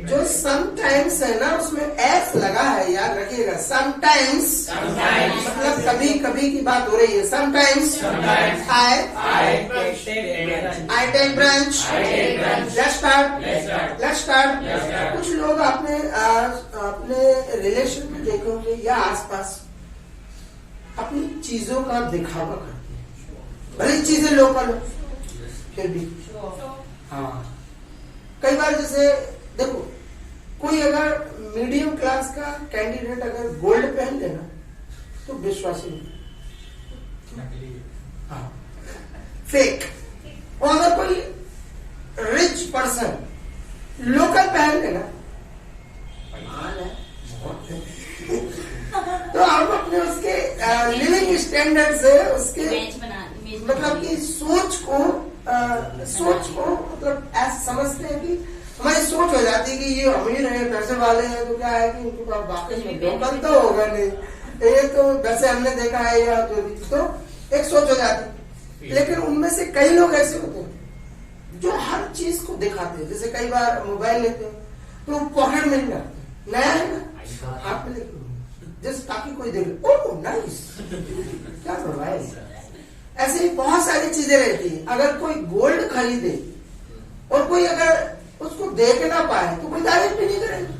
Speaker 1: जो समटाइम्स है ना उसमें एस लगा है, याद रखिएगा। समटाइम्स मतलब कभी कभी की बात हो रही है। Sometimes I take brunch. Let's start. कुछ लोग अपने रिलेशन में देखे होंगे या आसपास अपनी चीजों का दिखावा करते हैं, भले चीजें लोकल हो फिर भी। हाँ, कई बार जैसे देखो कोई अगर मीडियम क्लास का कैंडिडेट अगर गोल्ड पहन लेना तो विश्वास ही नहीं। हाँ, फेक। और अगर कोई रिच पर्सन लोकल पहन लेना तो आप अपने उसके लिविंग स्टैंडर्ड से उसके मतलब कि सोच को मतलब ऐसा समझते हैं कि हमारी सोच हो जाती है कि ये अमीर है, पैसे वाले हैं, तो क्या है कि इनको वाकई में लोकल तो होगा नहीं, ये तो वैसे हमने देखा है या तो एक सोच हो जाती है। लेकिन उनमें से कई लोग ऐसे होते हैं जो हर चीज को दिखाते हैं। जैसे कई बार मोबाइल लेते हैं तो पॉकेट में नहीं रखते, नया है ना हाथ में लेते जस्ट ताकि कोई देखे, ओह नाइस क्या मोबाइल। ऐसे ही बहुत सारी चीजें रहती है। अगर कोई गोल्ड खरीदे और कोई अगर उसको देख ना पाए तो कोई तारीफ भी नहीं करेगा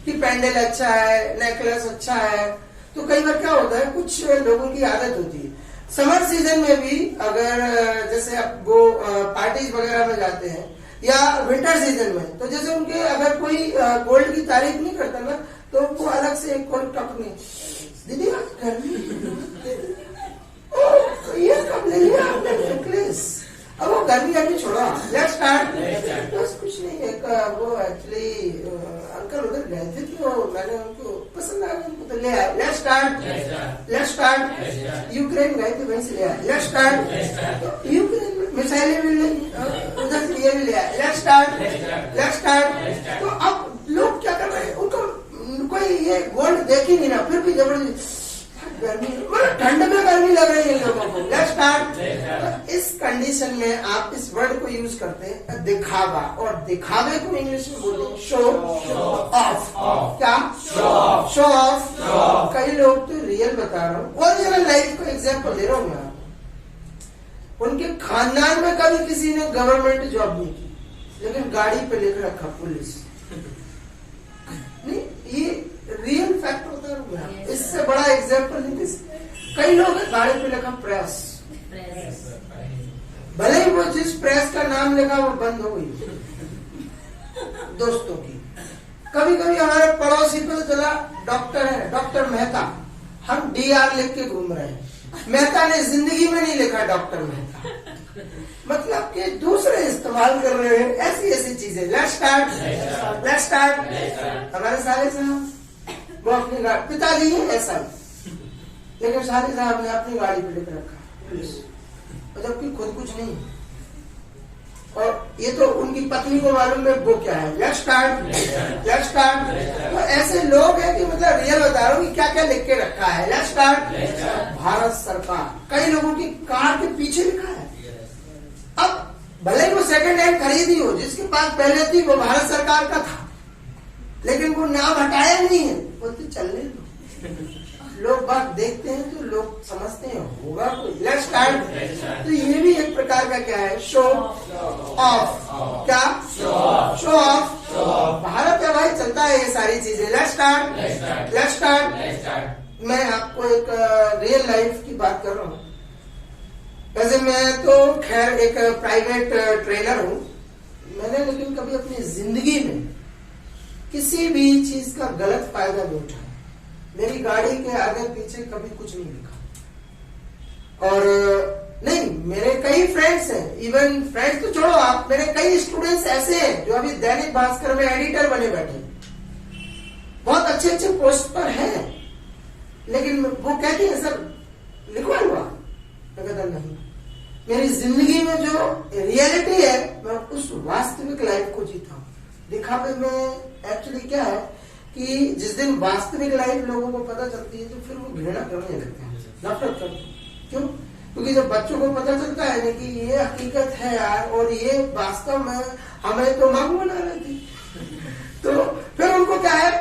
Speaker 1: कि पेंडल अच्छा है, नेकलेस अच्छा है। तो कई बार क्या होता है, कुछ लोगों की आदत होती है समर सीजन में भी अगर जैसे अब वो पार्टीज वगैरह में जाते हैं या विंटर सीजन में, तो जैसे उनके अगर कोई गोल्ड की तारीफ नहीं करता ना तो वो अलग से एक कोई टक नहीं, दीदी ये कब ले लिया आपने नेकलेस? अब वो गर्मी छोड़ा। Let's start. बस कुछ नहीं, एक वो एक्चुअली अंकल उधर गए थे तो मैंने उनको पसंद आया, उनको तो ले आया। Let's start. यूक्रेन गए थे वहीं से ले आया। Let's start. तो यूक्रेन में मिसाइलें मिल रही, उधर से ये भी ले आए, लेट्स स्टार्ट। तो अब लोग क्या कर रहे हैं, उनको कोई ये गोल्ड देख ही नहीं रहा, फिर भी जबरदस्ती गर्मी, मतलब ठंड में गर्मी लग रही है लोगों को, लेट्स स्टार्ट। तो इस कंडीशन में आप इस वर्ड को यूज करते हैं दिखावा, और दिखावे को इंग्लिश में बोलते शो ऑफ। क्या? Show of. कई लोग तो रियल बता रहा हूँ, ओरिजिनल लाइफ को एग्जाम्पल दे रहा हूँ मैं। उनके खानदान में कभी किसी ने गवर्नमेंट जॉब नहीं की, लेकिन गाड़ी पे लिख रखा पुलिस। नहीं, ये रियल फैक्ट होता है, इससे बड़ा एग्जाम्पल नहीं दे सकते। कई लोग गाड़ी पे लिखा प्रेस, भले ही वो जिस प्रेस का नाम लिखा वो बंद हो गई दोस्तों की। कभी कभी हमारे पड़ोसी पे चला डॉक्टर है, डॉक्टर मेहता, हम DR लिख के घूम रहे हैं, मेहता ने जिंदगी में नहीं लिखा डॉक्टर मेहता, मतलब कि दूसरे इस्तेमाल कर रहे हैं ऐसी ऐसी चीजें। Let's start. हमारे साले साहब वो अपनी गाड़ी, पिताजी है ऐसा ही, लेकिन साले साहब ने अपनी गाड़ी पे लिख रखा पुलिस, और जबकि खुद कुछ नहीं। और ये तो उनकी पत्नी को मालूम है वो क्या है। Let's start. तो ऐसे लोग हैं कि मतलब रियल बता रहा हूँ कि क्या क्या लिख के रखा है। Let's start. भारत सरकार, कई लोगों की कार के पीछे लिखा है। अब भले ही वो सेकंड हैंड खरीदी हो, जिसके पास पहले थी वो भारत सरकार का था, लेकिन वो नाम हटाया नहीं है, बोलते चलने दो। लोग बात देखते हैं तो लोग समझते हैं होगा कोई। Let's start. तो ये भी एक प्रकार का क्या है, शो ऑफ। क्या? Show off. भारत में भाई चलता है ये सारी चीजें। Let's start. मैं आपको एक रियल लाइफ की बात कर रहा हूँ। वैसे मैं तो खैर एक प्राइवेट ट्रेनर हूँ, मैंने लेकिन कभी अपनी जिंदगी में किसी भी चीज का गलत फायदा नहीं उठाया। मेरी गाड़ी के आगे पीछे कभी कुछ नहीं लिखा। और नहीं, मेरे कई फ्रेंड्स हैं, इवन फ्रेंड्स तो छोड़ो आप, मेरे कई स्टूडेंट्स ऐसे हैं जो अभी दैनिक भास्कर में एडिटर बने बैठे, बहुत अच्छे अच्छे पोस्ट पर हैं, लेकिन वो कहते हैं सर लिखवा लूंगा। मैं कहता नहीं, मेरी जिंदगी में जो रियलिटी है मैं उस वास्तविक लाइफ को जीता हूँ। दिखावे में एक्चुअली क्या है कि जिस दिन वास्तविक लाइफ लोगों को पता चलती है तो फिर वो घृणा करने लगते हैं, नफरत करते हैं। क्यों? क्योंकि जब बच्चों को पता चलता है ना कि ये हकीकत है यार, और ये वास्तव में हमें तो मांग बना रही थी, तो फिर उनको क्या है,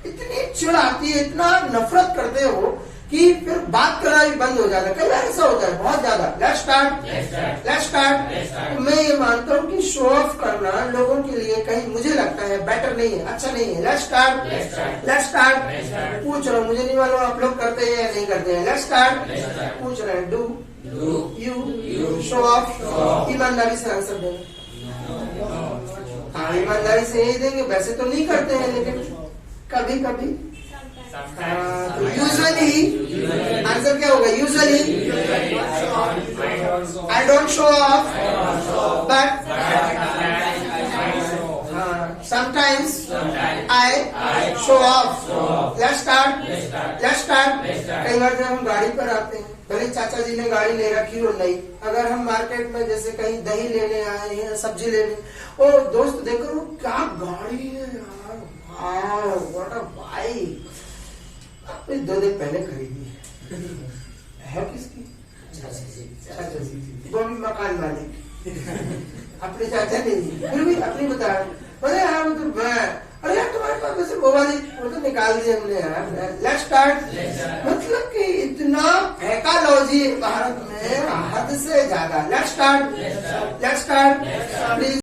Speaker 1: इतनी चिढ़ आती है, इतना नफरत करते हो कि फिर बात करना भी बंद हो जाता है। कई बार ऐसा होता है बहुत ज्यादा। Let's start. मैं ये मानता हूँ कि शो ऑफ करना लोगों के लिए कहीं मुझे लगता है बेटर नहीं है, अच्छा नहीं है। Let's start. पूछ रहा हूँ, मुझे नहीं मालूम आप लोग करते हैं या नहीं करते हैं। Let's start. पूछ रहे हैं, डू यू शो ऑफ? ईमानदारी से आंसर देंगे। हाँ, ईमानदारी से यही देंगे। वैसे तो नहीं करते हैं, लेकिन कभी कभी। तो यूजुअली आंसर क्या होगा? Usually I don't show off, but sometimes I show off. Let's start. कई बार जब हम गाड़ी पर आते हैं, भले चाचा जी ने गाड़ी ले रखी हो नहीं, अगर हम मार्केट में जैसे कहीं दही लेने आए हैं, सब्जी लेने, और दोस्त देखो क्या गाड़ी है यार, व्हाट अ बाइक, 2 दिन पहले खरीदी है किसकी? चाचा जी, वो भी मकान मालिक अपने चाचा ने, फिर भी अपनी बता रहे। अरे यार मतलब मैं, अरे यार तुम्हारे पास वैसे वो वाली, वो तो निकाल दी हमने यार। Let's start. मतलब कि इतना फैकालॉजी भारत में हद से ज्यादा। Let's start. प्लीज